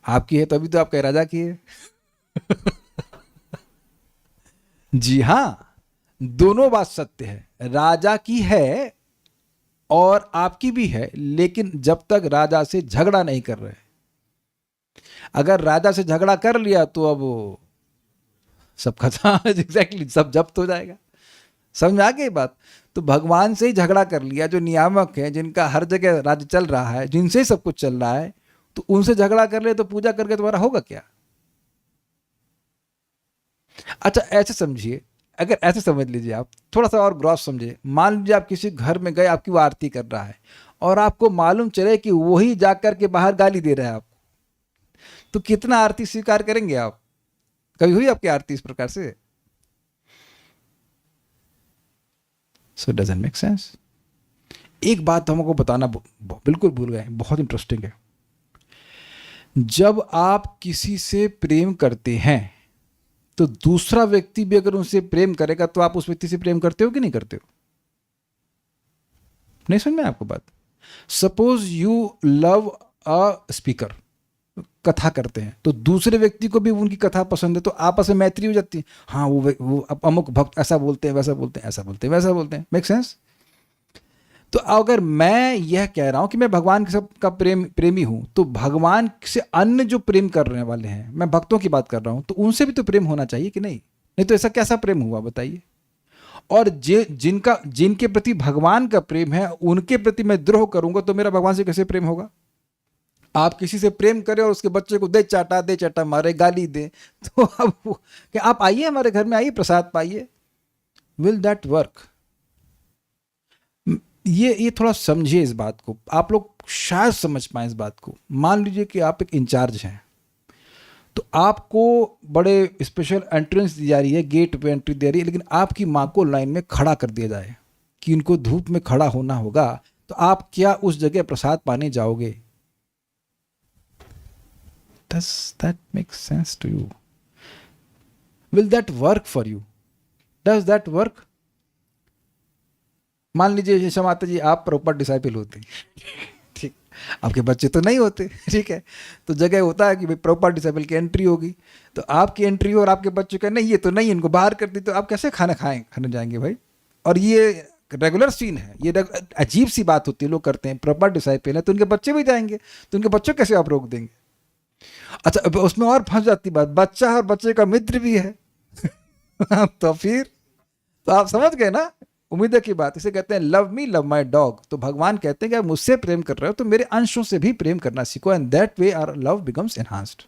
आपकी है, तभी तो आप कह राजा की है। जी हां, दोनों बात सत्य है, राजा की है और आपकी भी है, लेकिन जब तक राजा से झगड़ा नहीं कर रहे। अगर राजा से झगड़ा कर लिया तो अब सब खत्म, एग्जैक्टली, सब जब्त हो जाएगा। समझ में आ गई बात? तो भगवान से ही झगड़ा कर लिया, जो नियामक है, जिनका हर जगह राज्य चल रहा है, जिनसे ही सब कुछ चल रहा है, तो उनसे झगड़ा कर ले तो पूजा करके तुम्हारा होगा क्या? अच्छा ऐसे समझिए, अगर ऐसे समझ लीजिए आप, थोड़ा सा और ग्रॉस समझिए। मान लीजिए आप किसी घर में गए, आपकी वो आरती कर रहा है और आपको मालूम चले कि वही जाकर के बाहर गाली दे रहा है आपको, तो कितना आरती स्वीकार करेंगे आप? कभी हुई आपकी आरती इस प्रकार से? सो डजंट मेक सेंस। एक बात हमको बताना बिल्कुल भूल गए, बहुत इंटरेस्टिंग है। जब आप किसी से प्रेम करते हैं तो दूसरा व्यक्ति भी अगर उनसे प्रेम करेगा तो आप उस व्यक्ति से प्रेम करते हो कि नहीं करते हो? नहीं समझ में आपको बात? Suppose you love a speaker, कथा करते हैं, तो दूसरे व्यक्ति को भी उनकी कथा पसंद है, तो आपस में मैत्री हो जाती है। हाँ, वो अमुक भक्त ऐसा बोलते हैं, वैसा बोलते हैं, ऐसा बोलते हैं, वैसा बोलते हैं। Make sense? तो अगर मैं यह कह रहा हूं कि मैं भगवान के सब का प्रेमी हूं, तो भगवान से अन्य जो प्रेम करने वाले हैं, मैं भक्तों की बात कर रहा हूं, तो उनसे भी तो प्रेम होना चाहिए कि नहीं? नहीं तो ऐसा कैसा प्रेम हुआ बताइए? और जिनके प्रति भगवान का प्रेम है, उनके प्रति मैं द्रोह करूंगा तो मेरा भगवान से कैसे प्रेम होगा? आप किसी से प्रेम करें और उसके बच्चे को दे चाटा मारे, गाली दे, तो अब कि आप आइए हमारे घर में, आइए प्रसाद पाइए, विल दैट वर्क? ये थोड़ा समझिए इस बात को, आप लोग शायद समझ पाए इस बात को। मान लीजिए कि आप एक इंचार्ज हैं, तो आपको बड़े स्पेशल एंट्रेंस दी जा रही है, गेट पे एंट्री दे रही है, लेकिन आपकी माँ को लाइन में खड़ा कर दिया जाए कि इनको धूप में खड़ा होना होगा, तो आप क्या उस जगह प्रसाद पाने जाओगे? Does that make sense to you? Will that work for you? Does that work? मान लीजिए ईशा माता जी आप प्रॉपर डिसाइपल होते, ठीक, आपके बच्चे तो नहीं होते, ठीक है, तो जगह होता है कि भाई प्रॉपर डिसाइपल की एंट्री होगी, तो आपकी एंट्री और आपके बच्चों का नहीं, ये तो नहीं, इनको बाहर कर दी, तो आप कैसे खाने जाएंगे भाई? और ये रेगुलर सीन है, ये अजीब सी बात होती है, लोग करते हैं, प्रॉपर डिसाइपल है तो उनके बच्चे भी जाएंगे, तो उनके बच्चों कैसे आप रोक देंगे? अच्छा, उसमें और फंस जाती बात, बच्चा है और बच्चे का मित्र भी है। तो फिर तो आप समझ गए ना उम्मीद की बात। इसे कहते हैं love me love my dog. तो भगवान कहते हैं कि आप मुझसे प्रेम कर रहे हो तो मेरे अंशों से भी प्रेम करना सीखो, and that way our love becomes enhanced.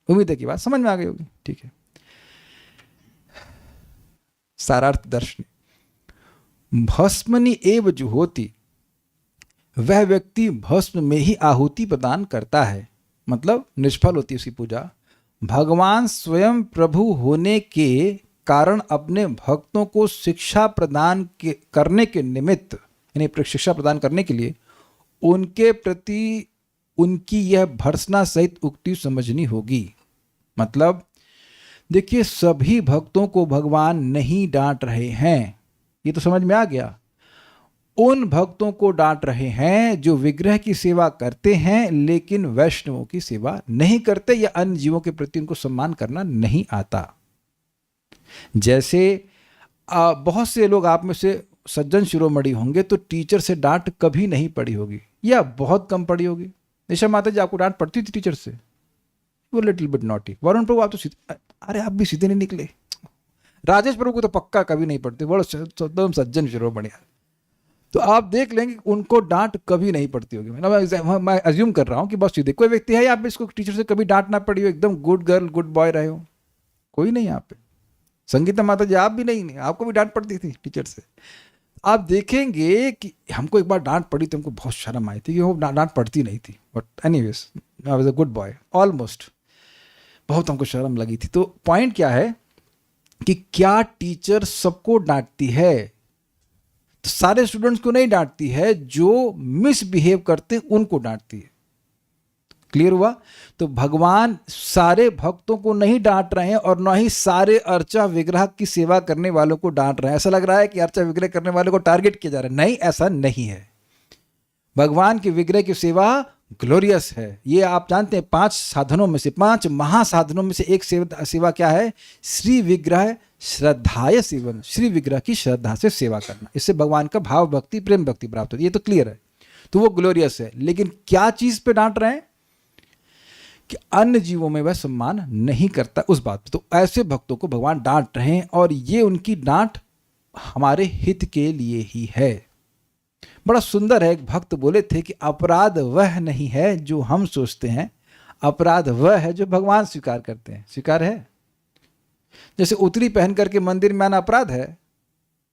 उम्मीद की बात समझ में आ गई होगी, ठीक है। सारार्थ दर्शन, भस्मनि एव जुहोति, वह व्यक्ति भस्म में ही आहुति प्रदान करता है, मतलब निष्फल होती है उसकी पूजा। भगवान स्वयं प्रभु होने के कारण अपने भक्तों को शिक्षा प्रदान करने के निमित्त, यानी शिक्षा प्रदान करने के लिए उनके प्रति उनकी यह भर्सना सहित उक्ति समझनी होगी। मतलब देखिए, सभी भक्तों को भगवान नहीं डांट रहे हैं, ये तो समझ में आ गया। उन भक्तों को डांट रहे हैं जो विग्रह की सेवा करते हैं लेकिन वैष्णवों की सेवा नहीं करते या अन्य जीवों के प्रति उनको सम्मान करना नहीं आता। जैसे बहुत से लोग आप में से सज्जन शिरोमणि होंगे तो टीचर से डांट कभी नहीं पड़ी होगी या बहुत कम पड़ी होगी। निशा माता जी, आपको डांट पड़ती थी टीचर से? वो लिटिल बिट नॉटी। वरुण प्रभु, आप तो सीधे, अरे आप भी सीधे नहीं निकले। राजेश प्रभु को तो पक्का कभी नहीं पड़ती, बड़ा एकदम सज्जन शिरोमणि। तो आप देख लेंगे उनको डांट कभी नहीं पड़ती होगी। मैं अज्यूम कर रहा हूँ कि बहुत सीधे। कोई व्यक्ति है आप इसको टीचर से कभी डांट ना पड़ी हो, एकदम गुड गर्ल गुड बॉय रहे हो? कोई नहीं यहाँ पे। संगीता माता जी, आप भी नहीं, आपको भी डांट पड़ती थी टीचर से। आप देखेंगे कि हमको एक बार डांट पड़ी तो हमको बहुत शर्म आई थी कि वो डांट पड़ती नहीं थी, but anyways I was a good boy almost. बहुत हमको शर्म लगी थी। तो पॉइंट क्या है कि क्या टीचर सबको डांटती है? तो सारे स्टूडेंट्स को नहीं डांटती है, जो मिसबिहेव करते हैं उनको डांटती है। क्लियर हुआ? तो भगवान सारे भक्तों को नहीं डांट रहे हैं और न ही सारे अर्चा विग्रह की सेवा करने वालों को डांट रहे हैं। ऐसा लग रहा है कि अर्चा विग्रह करने वालों को टारगेट किया जा रहा है। नहीं, ऐसा नहीं है। भगवान के विग्रह की सेवा ग्लोरियस है। ये आप जानते हैं 5 साधनों में से, 5 महासाधनों में से एक सेवा क्या है? श्री विग्रह श्रद्धाय सेवन, श्री विग्रह की श्रद्धा से सेवा करना। इससे भगवान का भाव भक्ति प्रेम भक्ति प्राप्त होती है। ये तो क्लियर है। तो वो ग्लोरियस है। लेकिन क्या चीज पे डांट रहे हैं? कि अन्य जीवों में वह सम्मान नहीं करता, उस बात पे। तो ऐसे भक्तों को भगवान डांट रहे हैं और ये उनकी डांट हमारे हित के लिए ही है। बड़ा सुंदर है, एक भक्त बोले थे कि अपराध वह नहीं है जो हम सोचते हैं, अपराध वह है जो भगवान स्वीकार करते हैं। स्वीकार है? जैसे उतरी पहन करके मंदिर में आना अपराध है?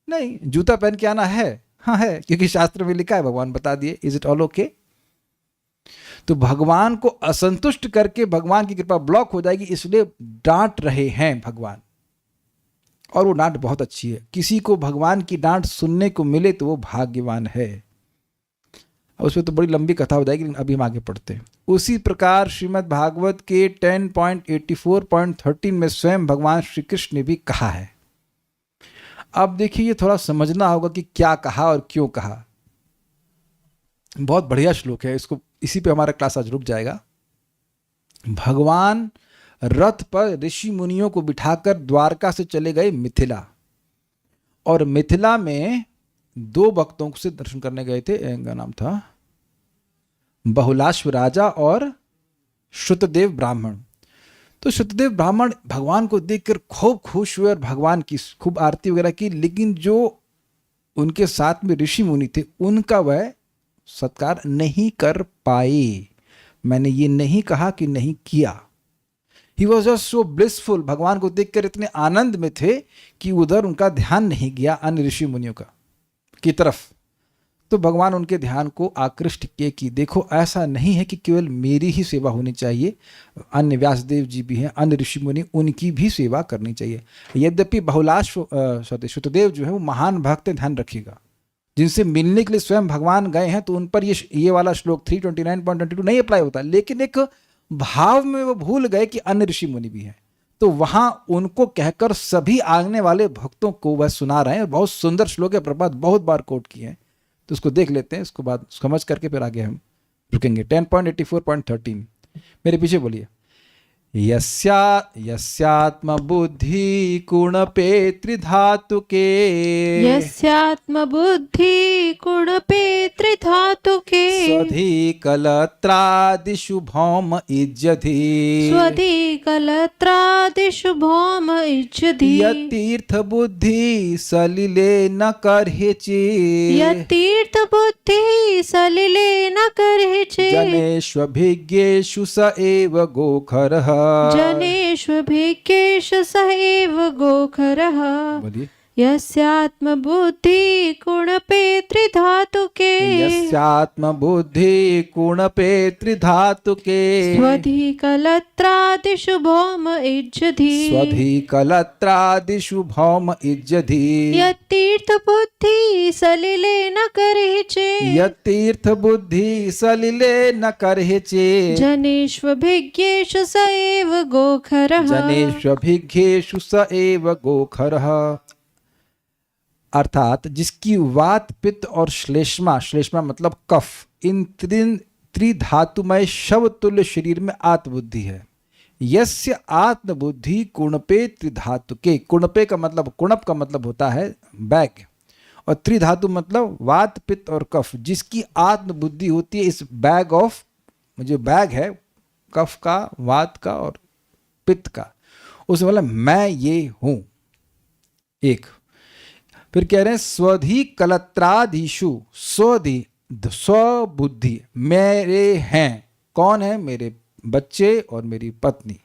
नहीं। जूता पहन के आना है? हाँ है, क्योंकि शास्त्र में लिखा है, भगवान बता दिए। Is it all okay? तो भगवान को असंतुष्ट करके भगवान की कृपा ब्लॉक हो जाएगी, इसलिए डांट रहे हैं भगवान। और वो डांट बहुत अच्छी है। किसी को भगवान की डांट सुनने को मिले तो वो भाग्यवान है। अब उसमें तो बड़ी लंबी कथा हो जाएगी, लेकिन अभी हम आगे पढ़ते हैं। उसी प्रकार श्रीमद् भागवत के 10.84.13 में स्वयं भगवान श्री कृष्ण ने भी कहा है। अब देखिए, ये थोड़ा समझना होगा कि क्या कहा और क्यों कहा। बहुत बढ़िया श्लोक है, इसको इसी पे हमारा क्लास आज रुक जाएगा। भगवान रथ पर ऋषि मुनियों को बिठाकर द्वारका से चले गए मिथिला, और मिथिला में 2 भक्तों से दर्शन करने गए थे। इनका नाम था बहुलाश्व राजा और श्रुतदेव ब्राह्मण। तो श्रुतदेव ब्राह्मण भगवान को देखकर खूब खुश हुए और भगवान की खूब आरती वगैरह की, लेकिन जो उनके साथ में ऋषि मुनि थे उनका वह सत्कार नहीं कर पाए। मैंने ये नहीं कहा कि नहीं किया। He was just so blissful, भगवान को देखकर इतने आनंद में थे कि उधर उनका ध्यान नहीं गया अन्य ऋषि मुनियों का की तरफ। तो भगवान उनके ध्यान को आकृष्ट किए कि देखो, ऐसा नहीं है कि केवल मेरी ही सेवा होनी चाहिए, अन्य व्यासदेव जी भी हैं, अन्य ऋषि मुनि, उनकी भी सेवा करनी चाहिए। यद्यपि बहुलाश्व श्रुतदेव जो है वो महान भक्त, ध्यान रखिएगा, जिनसे मिलने के लिए स्वयं भगवान गए हैं, तो उन पर ये वाला श्लोक 329.22 नहीं अप्लाई होता। लेकिन एक भाव में वो भूल गए कि अन्य ऋषि मुनि भी हैं, तो वहां उनको कहकर सभी आगने वाले भक्तों को वह सुना रहे हैं। बहुत सुंदर श्लोक है, प्रभात बहुत बार कोट किए हैं, तो उसको देख लेते हैं, उसको बाद समझ करके फिर आगे हम रुकेंगे। 10.84.13 मेरे पीछे बोलिए। यस्यात्म बुद्धि कुणपे त्रिधातुके, यस्यात्म बुद्धि कुणपे त्रिधातुके, स्वधिकलत्रादिषु भौम इज्यधि, स्वधिकलत्रादिषु भौम इज्यधि, यतीर्थ बुद्धि सलिले न कर्हिचि, यतीर्थ बुद्धि सलिले न कर्हिचि, जनेष्वभिज्ञेषु स एव गोखरः, जनेष्वभिज्ञेषु स एव गोखरः। बोलिए। यस्यात्म बुद्धि कुणपे त्रिधातुके, यस्यात्म बुद्धि कुणपे त्रिधातुके, स्वधिकलत्रादिषु भौम इज्यधि, स्वधिकलत्रादिषु भौम इज्यधि, यतीर्थ बुद्धि सलिले न कर्हिचि, यतीर्थ बुद्धि सलिले न कर्हिचि, जनेष्वभिज्ञेषु स एव गोखरः, जनेष्वभिज्ञेषु स एव गोखरः। अर्थात जिसकी वात पित्त और श्लेष्मा, श्लेष्मा मतलब कफ, इन त्रिधातुमय शव तुल्य शरीर में आत्मबुद्धि है। यस्य आत्मबुद्धि कुणपे त्रिधातुके, कुणपे का मतलब, कुणप का मतलब होता है बैग, और त्रिधातु मतलब वात पित्त और कफ, जिसकी आत्मबुद्धि होती है इस बैग ऑफ, जो बैग है कफ का, वात का और पित्त का, उसमें मतलब मैं ये हूं। एक फिर कह रहे हैं स्वधि कलत्राधीशु, स्वधि स्वबुद्धि, मेरे हैं, कौन है, मेरे बच्चे और मेरी पत्नी।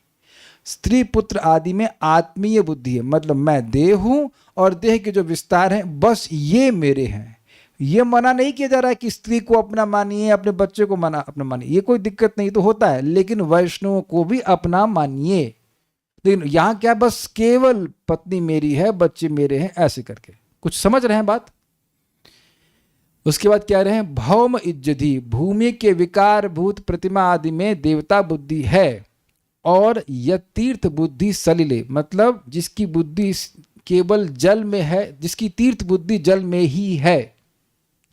स्त्री पुत्र आदि में आत्मीय बुद्धि है, मतलब मैं देह हूं और देह के जो विस्तार हैं बस ये मेरे हैं। ये मना नहीं किया जा रहा है कि स्त्री को अपना मानिए, अपने बच्चे को मना अपना मानिए, ये कोई दिक्कत नहीं तो होता है, लेकिन वैष्णवों को भी अपना मानिए। लेकिन यहां क्या, बस केवल पत्नी मेरी है, बच्चे मेरे हैं, ऐसे करके। कुछ समझ रहे हैं बात? उसके बाद कह रहे हैं भौम इज्जति, भूमि के विकार भूत प्रतिमा आदि में देवता बुद्धि है, और यतीर्थ बुद्धि सलिले, मतलब जिसकी बुद्धि केवल जल में है, जिसकी तीर्थ बुद्धि जल में ही है।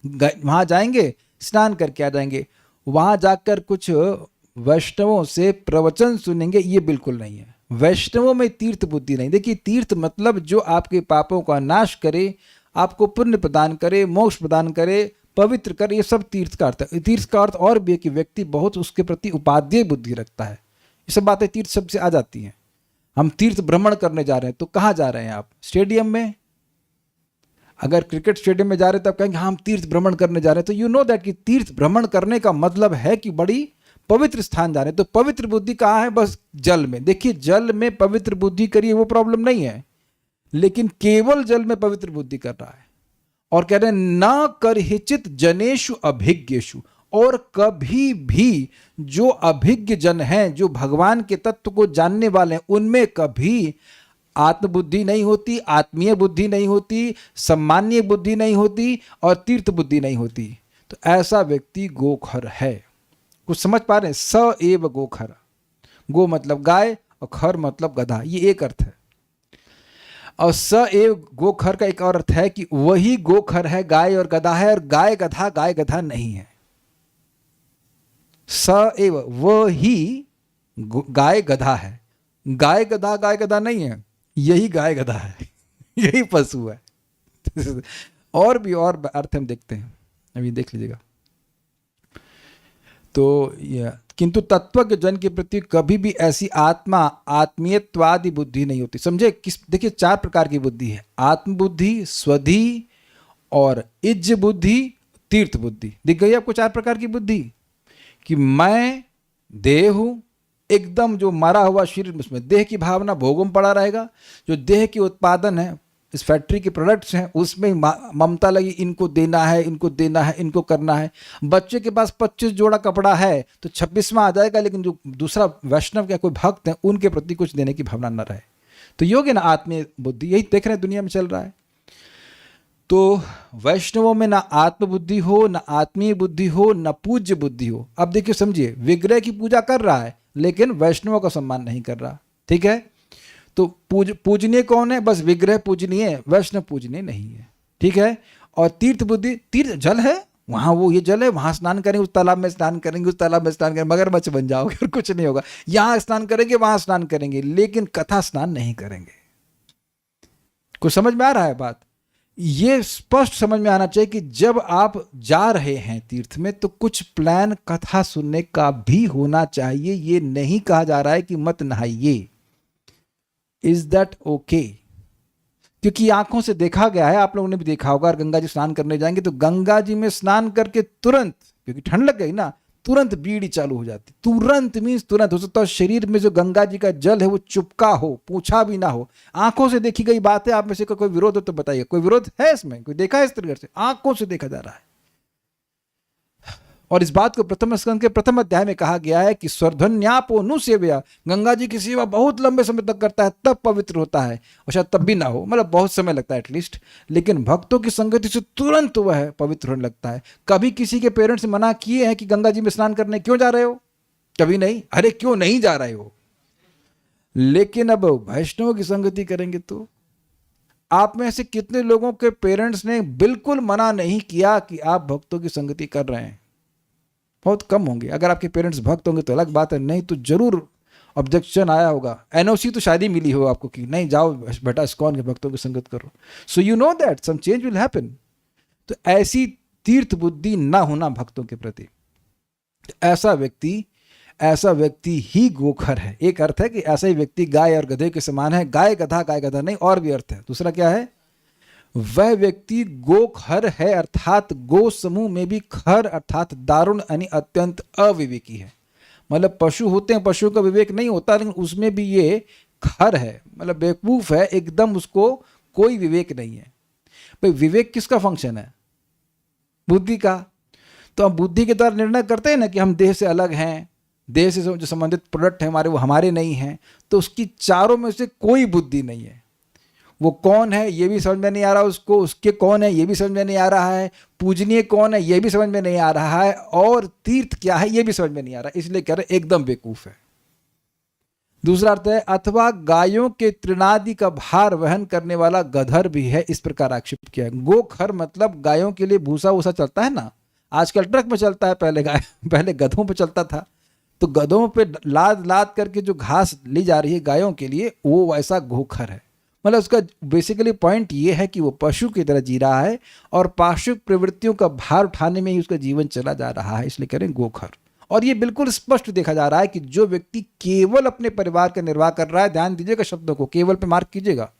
वहां जाएंगे, स्नान करके आ जाएंगे, वहां जाकर कुछ वैष्णवों से प्रवचन सुनेंगे, ये बिल्कुल नहीं है। वैष्णवों में तीर्थ बुद्धि नहीं। देखिए तीर्थ मतलब जो आपके पापों का नाश करे, आपको पुण्य प्रदान करे, मोक्ष प्रदान करे, पवित्र करे, ये सब तीर्थ का अर्थ है। तीर्थ का अर्थ और भी है कि व्यक्ति बहुत उसके प्रति उपादेय बुद्धि रखता है। ये सब बातें तीर्थ शब्द से आ जाती हैं। हम तीर्थ भ्रमण करने जा रहे हैं, तो कहाँ जा रहे हैं आप? स्टेडियम में। अगर क्रिकेट स्टेडियम में जा रहे हैं तब कहेंगे हम तीर्थ भ्रमण करने जा रहे हैं, तो यू नो दैट कि तीर्थ भ्रमण करने का मतलब है कि बड़ी पवित्र स्थान जा रहे हैं। तो पवित्र बुद्धि कहाँ है? बस जल में। देखिए जल में पवित्र बुद्धि करिए, वो प्रॉब्लम नहीं है, लेकिन केवल जल में पवित्र बुद्धि कर रहा है। और कह रहे हैं न करहिचित जनेषु अभिज्ञेषु, और कभी भी जो अभिज्ञ जन हैं, जो भगवान के तत्व को जानने वाले हैं, उनमें कभी आत्मबुद्धि नहीं होती, आत्मीय बुद्धि नहीं होती, सम्मानीय बुद्धि नहीं होती, और तीर्थ बुद्धि नहीं होती। तो ऐसा व्यक्ति गोखर है। कुछ समझ पा रहे हैं? स एव गोखर, गो मतलब गाय और खर मतलब गधा, ये एक अर्थ है। और स एव गोखर का एक और अर्थ है कि वही गोखर है, गाय और गधा है, और गाय गधा नहीं है। स एव, वही गाय गधा है, गाय गधा नहीं है, यही गाय गधा है, यही पशु है। और भी और अर्थ हम देखते हैं, अभी देख लीजिएगा। तो किंतु तत्वज्ञ जन के प्रति कभी भी ऐसी आत्मीयत्वादि बुद्धि नहीं होती। समझे? देखिए 4 प्रकार की बुद्धि है, आत्मबुद्धि, स्वधि और इज्ज बुद्धि, तीर्थ बुद्धि। दिख गई आपको 4 प्रकार की बुद्धि, कि मैं देह हूं, एकदम जो मरा हुआ शरीर, उसमें देह की भावना भोगों में पड़ा रहेगा। जो देह के उत्पादन है, इस फैक्ट्री के प्रोडक्ट्स हैं, उसमें ममता लगी, इनको देना है, इनको देना है, इनको करना है। बच्चे के पास 25 जोड़ा कपड़ा है तो 26वां आ जाएगा, लेकिन जो दूसरा वैष्णव या कोई भक्त है, उनके प्रति कुछ देने की भावना न रहे। तो योग्य ना आत्मीय बुद्धि, यही देख रहे हैं दुनिया में चल रहा है। तो वैष्णवों में ना आत्मबुद्धि हो, ना आत्मीय बुद्धि हो, ना पूज्य बुद्धि हो। अब देखिए समझिए, विग्रह की पूजा कर रहा है लेकिन वैष्णवों का सम्मान नहीं कर रहा, ठीक है? तो पूजनीय कौन है? बस विग्रह पूजनीय है, वैष्णव पूजनीय नहीं है, ठीक है? और तीर्थ बुद्धि, तीर्थ जल है, वहां वो ये जल है, वहां स्नान करेंगे, उस तालाब में स्नान करेंगे, उस तालाब में स्नान करेंगे, मगरमच्छ बन जाओगे और कुछ नहीं होगा। यहां स्नान करेंगे, वहां स्नान करेंगे, लेकिन कथा स्नान नहीं करेंगे। कुछ समझ में आ रहा है बात? ये स्पष्ट समझ में आना चाहिए कि जब आप जा रहे हैं तीर्थ में, तो कुछ प्लान कथा सुनने का भी होना चाहिए। ये नहीं कहा जा रहा है कि मत नहाइए। Is that okay? क्योंकि आंखों से देखा गया है, आप लोगों ने भी देखा होगा, और गंगा जी स्नान करने जाएंगे तो गंगा जी में स्नान करके तुरंत, क्योंकि ठंड लग गई ना, तुरंत बीड़ी चालू हो जाती। तुरंत मीन्स तुरंत। हो सकता है शरीर में जो गंगा जी का जल है वो चुपका हो, पूछा भी ना हो। आंखों से देखी गई बात है। आप में से कोई विरोध हो तो बताइए। कोई विरोध है इसमें? कोई देखा है इस तरीके से? आंखों से देखा जा रहा है। और इस बात को प्रथम स्कंद के प्रथम अध्याय में कहा गया है कि स्वर्धन्यापो नु सेव्या, गंगा जी की सेवा बहुत लंबे समय तक करता है तब पवित्र होता है, और शायद तब भी ना हो, मतलब बहुत समय लगता है एटलीस्ट, लेकिन भक्तों की संगति से तुरंत वह पवित्र होने लगता है। कभी किसी के पेरेंट्स मना किए हैं कि गंगा जी में स्नान करने क्यों जा रहे हो? कभी नहीं। अरे क्यों नहीं जा रहे हो? लेकिन अब वैष्णव की संगति करेंगे तो आप में से कितने लोगों के पेरेंट्स ने बिल्कुल मना नहीं किया कि आप भक्तों की संगति कर रहे हैं? बहुत कम होंगे। अगर आपके पेरेंट्स भक्त होंगे तो अलग बात है, नहीं तो जरूर ऑब्जेक्शन आया होगा। एनओसी तो शायद ही मिली हो आपको कि नहीं जाओ बेटा इस्कॉन के भक्तों की संगत करो। So you know that some change will happen. तो ऐसी तीर्थ बुद्धि ना होना भक्तों के प्रति, ऐसा व्यक्ति ही गोखर है। एक अर्थ है कि ऐसा ही व्यक्ति गाय और गधे के समान है। गाय गधा नहीं, और भी अर्थ है। दूसरा क्या है? वह व्यक्ति गोखर है, अर्थात गो समूह में भी खर अर्थात दारुण यानी अत्यंत अविवेकी है। मतलब पशु होते हैं, पशुओं का विवेक नहीं होता, लेकिन उसमें भी ये खर है, मतलब बेवकूफ है एकदम, उसको कोई विवेक नहीं है। भाई विवेक किसका फंक्शन है? बुद्धि का। तो हम बुद्धि के द्वारा निर्णय करते हैं ना कि हम देह से अलग हैं, देह से जो संबंधित प्रोडक्ट है हमारे वो हमारे नहीं हैं। तो उसकी चारों में से कोई बुद्धि नहीं है। वो कौन है ये भी समझ में नहीं आ रहा उसको, उसके कौन है ये भी समझ में नहीं आ रहा है, पूजनीय कौन है ये भी समझ में नहीं आ रहा है, और तीर्थ क्या है ये भी समझ में नहीं आ रहा, इसलिए कह रहे एकदम बेवकूफ है। दूसरा अर्थ है अथवा गायों के तृणादि का भार वहन करने वाला गधर भी है, इस प्रकार आक्षेप किया है। गोखर मतलब गायों के लिए भूसा वूसा चलता है ना, आजकल ट्रक में चलता है, पहले गधों पे चलता था। तो गधों पे लाद करके जो घास ली जा रही है गायों के लिए, वो वैसा गोखर है। मतलब उसका बेसिकली पॉइंट ये है कि वो पशु की तरह जी रहा है और पाशुक प्रवृत्तियों का भार उठाने में ही उसका जीवन चला जा रहा है, इसलिए करें गोखर। और ये बिल्कुल स्पष्ट देखा जा रहा है कि जो व्यक्ति केवल अपने परिवार का निर्वाह कर रहा है, ध्यान दीजिएगा शब्दों को, केवल पे मार्क कीजिएगा,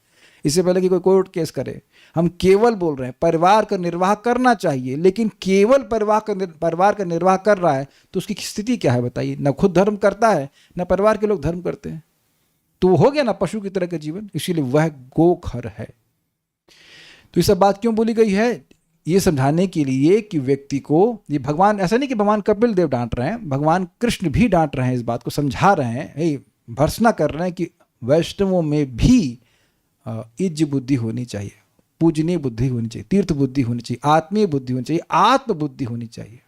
इससे पहले कि कोई कोर्ट केस करे। हम केवल बोल रहे हैं, परिवार का निर्वाह करना चाहिए, लेकिन केवल परिवार का निर्वाह कर रहा है तो उसकी स्थिति क्या है बताइए? न खुद धर्म करता है, न परिवार के लोग धर्म करते हैं, तो वो हो गया ना पशु की तरह का जीवन, इसीलिए वह गोखर है। तो ये सब बात क्यों बोली गई है? ये समझाने के लिए कि व्यक्ति को, ये भगवान, ऐसा नहीं कि भगवान कपिल देव डांट रहे हैं, भगवान कृष्ण भी डांट रहे हैं, इस बात को समझा रहे हैं, भर्त्सना कर रहे हैं कि वैष्णवों में भी इज्ज बुद्धि होनी चाहिए, पूजनीय बुद्धि होनी चाहिए, तीर्थ बुद्धि होनी चाहिए, आत्मीय बुद्धि होनी चाहिए, आत्म बुद्धि होनी चाहिए।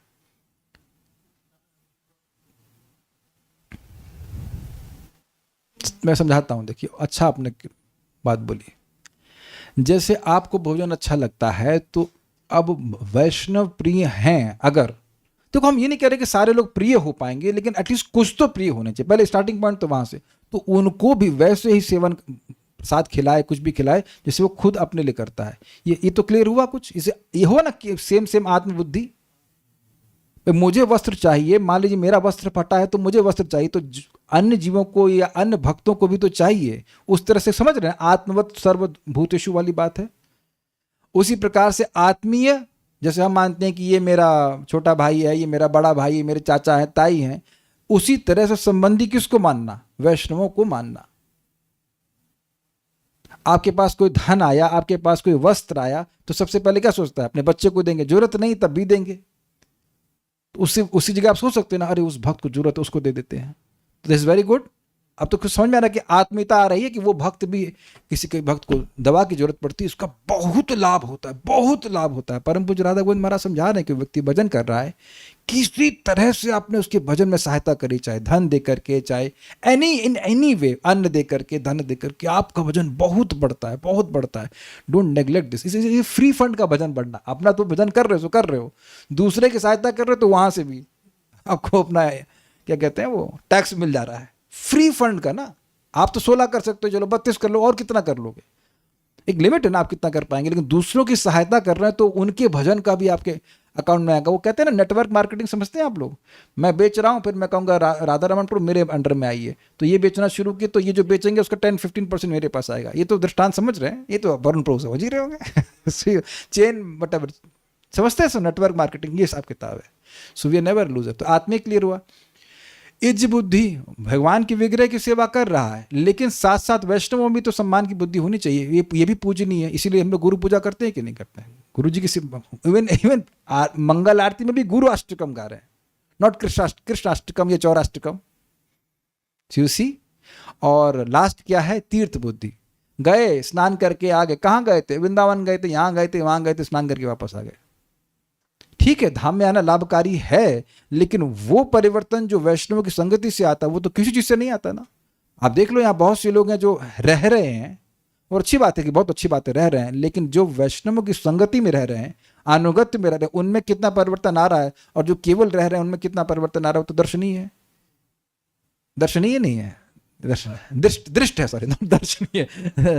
मैं समझाता हूं, देखिए, अच्छा आपने बात बोली। जैसे आपको भोजन अच्छा लगता है, तो अब वैष्णव प्रिय हैं अगर, देखो हम ये नहीं कह रहे कि सारे लोग प्रिय हो पाएंगे, लेकिन एटलीस्ट कुछ तो प्रिय होने चाहिए, पहले स्टार्टिंग पॉइंट तो वहां से। तो उनको भी वैसे ही सेवन साथ खिलाए, कुछ भी खिलाए जैसे वो खुद अपने लिए करता है। ये तो क्लियर हुआ कुछ? इसे ये हुआ ना कि सेम आत्मबुद्धि। मुझे वस्त्र चाहिए, मान लीजिए मेरा वस्त्र फटा है तो मुझे वस्त्र चाहिए, तो अन्य जीवों को या अन्य भक्तों को भी तो चाहिए। उस तरह से समझ रहे हैं, आत्मवत सर्वभूतेषु वाली बात है। उसी प्रकार से आत्मीय, जैसे हम मानते हैं कि ये मेरा छोटा भाई है, ये मेरा बड़ा भाई है, मेरे चाचा है, ताई हैं, उसी तरह से संबंधी किसको मानना? वैष्णवों को मानना। आपके पास कोई धन आया, आपके पास कोई वस्त्र आया, तो सबसे पहले क्या सोचता है? अपने बच्चे को देंगे, जरूरत नहीं तब भी देंगे। उसी जगह आप सोच सकते हैं ना, अरे उस भक्त को जरूरत है, उसको दे देते हैं। तो दिस इज वेरी गुड। अब तो कुछ समझ में आ रहा है कि आत्मीयता आ रही है कि वो भक्त भी, किसी के भक्त को दवा की जरूरत पड़ती है, उसका बहुत लाभ होता है, बहुत लाभ होता है। परम पूज्य राधा गोविंद महाराज समझा रहे हैं कि व्यक्ति भजन कर रहा है, किसी तरह से आपने उसके भजन में सहायता करी, चाहे धन दे करके, चाहे इन एनी वे, अन्न दे करके, धन दे करके, आपका भजन बहुत बढ़ता है, बहुत बढ़ता है। Don't neglect this. ये फ्री फंड का भजन बढ़ना। अपना तो भजन कर रहे हो, कर रहे हो, दूसरे की सहायता कर रहे हो, तो वहां से भी आपको अपना क्या कहते हैं वो टैक्स मिल जा रहा है, फ्री फंड का ना। आप तो 16 कर सकते हो, चलो 32 कर लो, और कितना कर लोगे? एक लिमिट है ना, आप कितना कर पाएंगे। लेकिन दूसरों की सहायता कर रहे हैं तो उनके भजन का भी आपके अकाउंट में आएगा। वो कहते हैं ना नेटवर्क मार्केटिंग, समझते हैं आप लोग? मैं बेच रहा हूं, फिर मैं कहूंगा राधा रमन प्रो मेरे अंडर में आइए, तो ये बेचना शुरू किए, तो ये जो बेचेंगे उसका 10-15% मेरे पास आएगा। ये तो दृष्टांत समझ रहे हैं, ये तो वरुण प्रो समझ ही रहे होंगे। चेन वटएवर, समझते हैं? नेटवर्क मार्केटिंग, ये हिसाब किताब है। So we are never loser. तो आत्मिक क्लियर हुआ। इज्ज बुद्धि, भगवान की विग्रह की सेवा कर रहा है, लेकिन साथ साथ वैष्णवों में तो सम्मान की बुद्धि होनी चाहिए, ये भी पूजनीय है। इसीलिए हम लोग गुरु पूजा करते हैं कि नहीं करते हैं? गुरु जी की इवन मंगल आरती में भी गुरु अष्टकम गा रहे हैं, नॉट कृष्णाष्टकम या चौराष्टकम। सी। और लास्ट क्या है? तीर्थ बुद्धि। गए, स्नान करके आ गए। कहाँ गए थे? वृंदावन गए थे, यहाँ गए थे, वहां गए थे, स्नान करके वापस आ गए। ठीक है, धाम में आना लाभकारी है, लेकिन वो परिवर्तन जो वैष्णव की संगति से आता है वो तो किसी चीज से नहीं आता ना। आप देख लो, यहाँ बहुत से लोग हैं जो रह रहे हैं, और अच्छी बात है कि बहुत अच्छी बात है, रह रहे हैं, लेकिन जो वैष्णवों की संगति में रह रहे हैं, अनुगत्य में रह रहे हैं, उनमें कितना परिवर्तन आ रहा है, और जो केवल रह रहे हैं उनमें कितना परिवर्तन आ रहा है, वो तो दर्शनीय है। दर्शनीय नहीं है, दृष्ट दृष्ट है, सॉरी, नॉट दर्शनीय,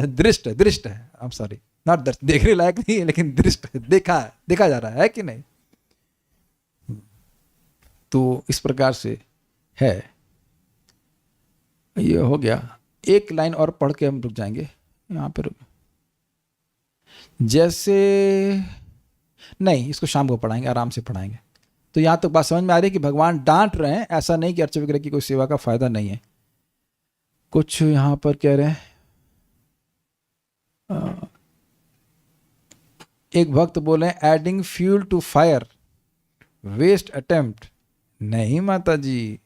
दृष्ट है, आई एम सॉरी, नॉट दर्श, देखने लायक नहीं है, लेकिन दृष्ट, देखा जा रहा है कि नहीं। तो इस प्रकार से है। ये हो गया। एक लाइन और पढ़ के हम रुक जाएंगे यहाँ पे, रुक, जैसे नहीं, इसको शाम को पढ़ाएंगे, आराम से पढ़ाएंगे। तो यहाँ तक बात समझ में आ रही है कि भगवान डांट रहे हैं, ऐसा नहीं कि अर्च विग्रह की कोई सेवा का फायदा नहीं है। कुछ यहाँ पर कह रहे हैं, एक भक्त बोले adding fuel to fire, waste attempt. नहीं माता जी,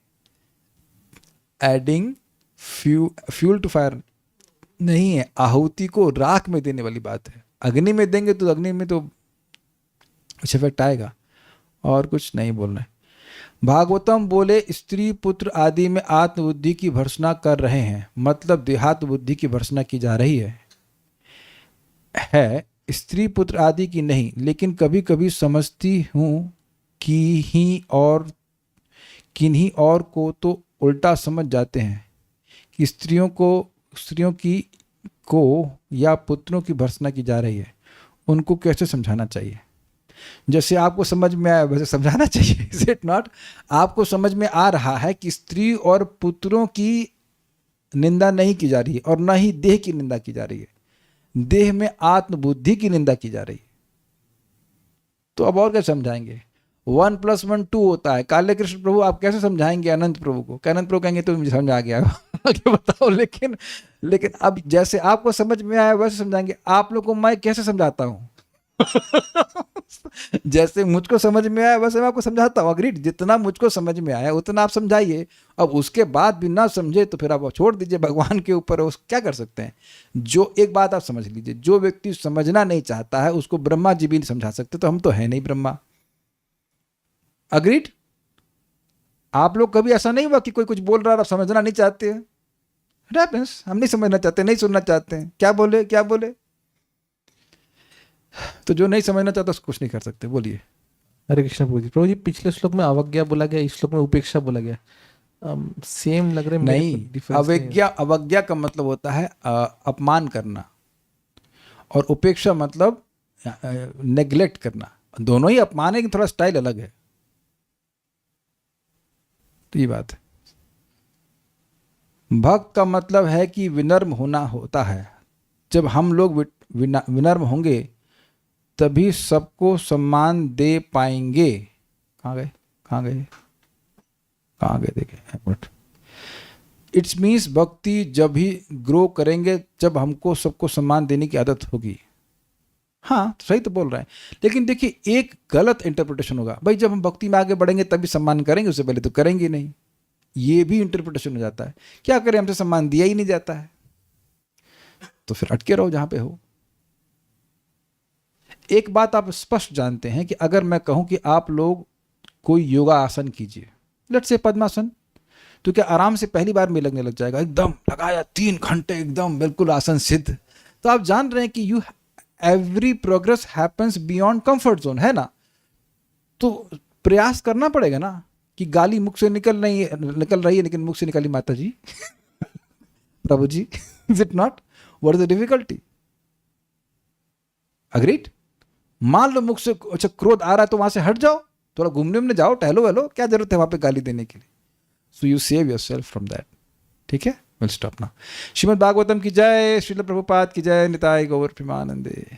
एडिंग फ्यूल टू फायर नहीं है, आहुति को राख में देने वाली बात है। अग्नि में देंगे तो अग्नि में तो कुछ इफेक्ट आएगा, और कुछ नहीं बोलना है। भागवतम बोले स्त्री पुत्र आदि में आत्मबुद्धि की भर्त्सना कर रहे हैं, मतलब देहात्म बुद्धि की भर्त्सना की जा रही है स्त्री पुत्र आदि की नहीं। लेकिन कभी कभी समझती हूँ कि ही और किन्हीं और को तो उल्टा समझ जाते हैं कि स्त्रियों को या पुत्रों की भर्त्सना की जा रही है। उनको कैसे समझाना चाहिए? जैसे आपको समझ में आया वैसे समझाना चाहिए, इज इट नॉट? आपको समझ में आ रहा है कि स्त्री और पुत्रों की निंदा नहीं की जा रही है, और ना ही देह की निंदा की जा रही है, देह में आत्मबुद्धि की निंदा की जा रही है। तो अब और क्या समझाएंगे? 1 + 1 2 होता है। काले कृष्ण प्रभु आप कैसे समझाएंगे अनंत प्रभु को? अनंत प्रभु कहेंगे तो मुझे समझ आ गया आगे बताओ। लेकिन अब जैसे आपको समझ में आया वैसे समझाएंगे। आप लोग को मैं कैसे समझाता हूँ? जैसे मुझको समझ में आया वैसे मैं आपको समझाता हूँ। अग्रीड, जितना मुझको समझ में आया उतना आप समझाइए। अब उसके बाद भी ना समझे तो फिर आप छोड़ दीजिए, भगवान के ऊपर, उस क्या कर सकते हैं। जो एक बात आप समझ लीजिए, जो व्यक्ति समझना नहीं चाहता है उसको ब्रह्मा जी भी नहीं समझा सकते, तो हम तो है नहीं ब्रह्मा। अग्रीड? आप लोग कभी ऐसा नहीं हुआ कि कोई कुछ बोल रहा है आप समझना नहीं चाहते हैं? हम नहीं समझना चाहते, नहीं सुनना चाहते हैं, क्या बोले। तो जो नहीं समझना चाहता उसको कुछ नहीं कर सकते। बोलिए। हरे कृष्ण प्रभु जी, पिछले श्लोक में अवज्ञा बोला गया, इस श्लोक में उपेक्षा बोला गया, सेम लग रहे हैं। नहीं, अवज्ञा का मतलब होता है अपमान करना, और उपेक्षा मतलब नेग्लेक्ट करना। दोनों ही अपमान है, कि थोड़ा स्टाइल अलग है। तो ये बात है। भक्त का मतलब है कि विनम्र होना होता है। जब हम लोग विनम्र होंगे तभी सबको सम्मान दे पाएंगे। कहाँ गए देखे। इट्स मीन्स भक्ति जब ही ग्रो करेंगे जब हमको सबको सम्मान देने की आदत होगी। हाँ, सही तो बोल रहे हैं। लेकिन देखिए, एक गलत इंटरप्रिटेशन होगा। भाई जब हम भक्ति में आगे बढ़ेंगे तभी सम्मान करेंगे, उससे पहले तो करेंगे नहीं। ये भी इंटरप्रिटेशन हो जाता है। क्या करें, हमसे सम्मान दिया ही नहीं जाता है, तो फिर अटके रहो जहां पे हो। एक बात आप स्पष्ट जानते हैं कि अगर मैं कहूं कि आप लोग कोई योगा आसन कीजिए, लेट्स से पद्मासन, तो क्या आराम से पहली बार में लगने लग जाएगा? एकदम लगाया 3 घंटे एकदम बिल्कुल आसन सिद्ध। तो आप जान रहे हैं कि every progress happens beyond comfort zone, है ना? तो प्रयास करना पड़ेगा ना, कि गाली मुख से निकल रही है लेकिन मुख से निकली माता जी प्रभु जी, is it not? What is the difficulty? Agreed? मान लो मुख से अच्छा क्रोध आ रहा है तो वहां से हट जाओ, थोड़ा घूमने जाओ, टहलो, क्या जरूरत है वहां पे गाली देने के लिए? So you save yourself from that. ठीक है, will stop now. Shrimad Bhagavatam की जय, श्रील प्रभुपाद की जय, निताय गौर प्रेमानंदे।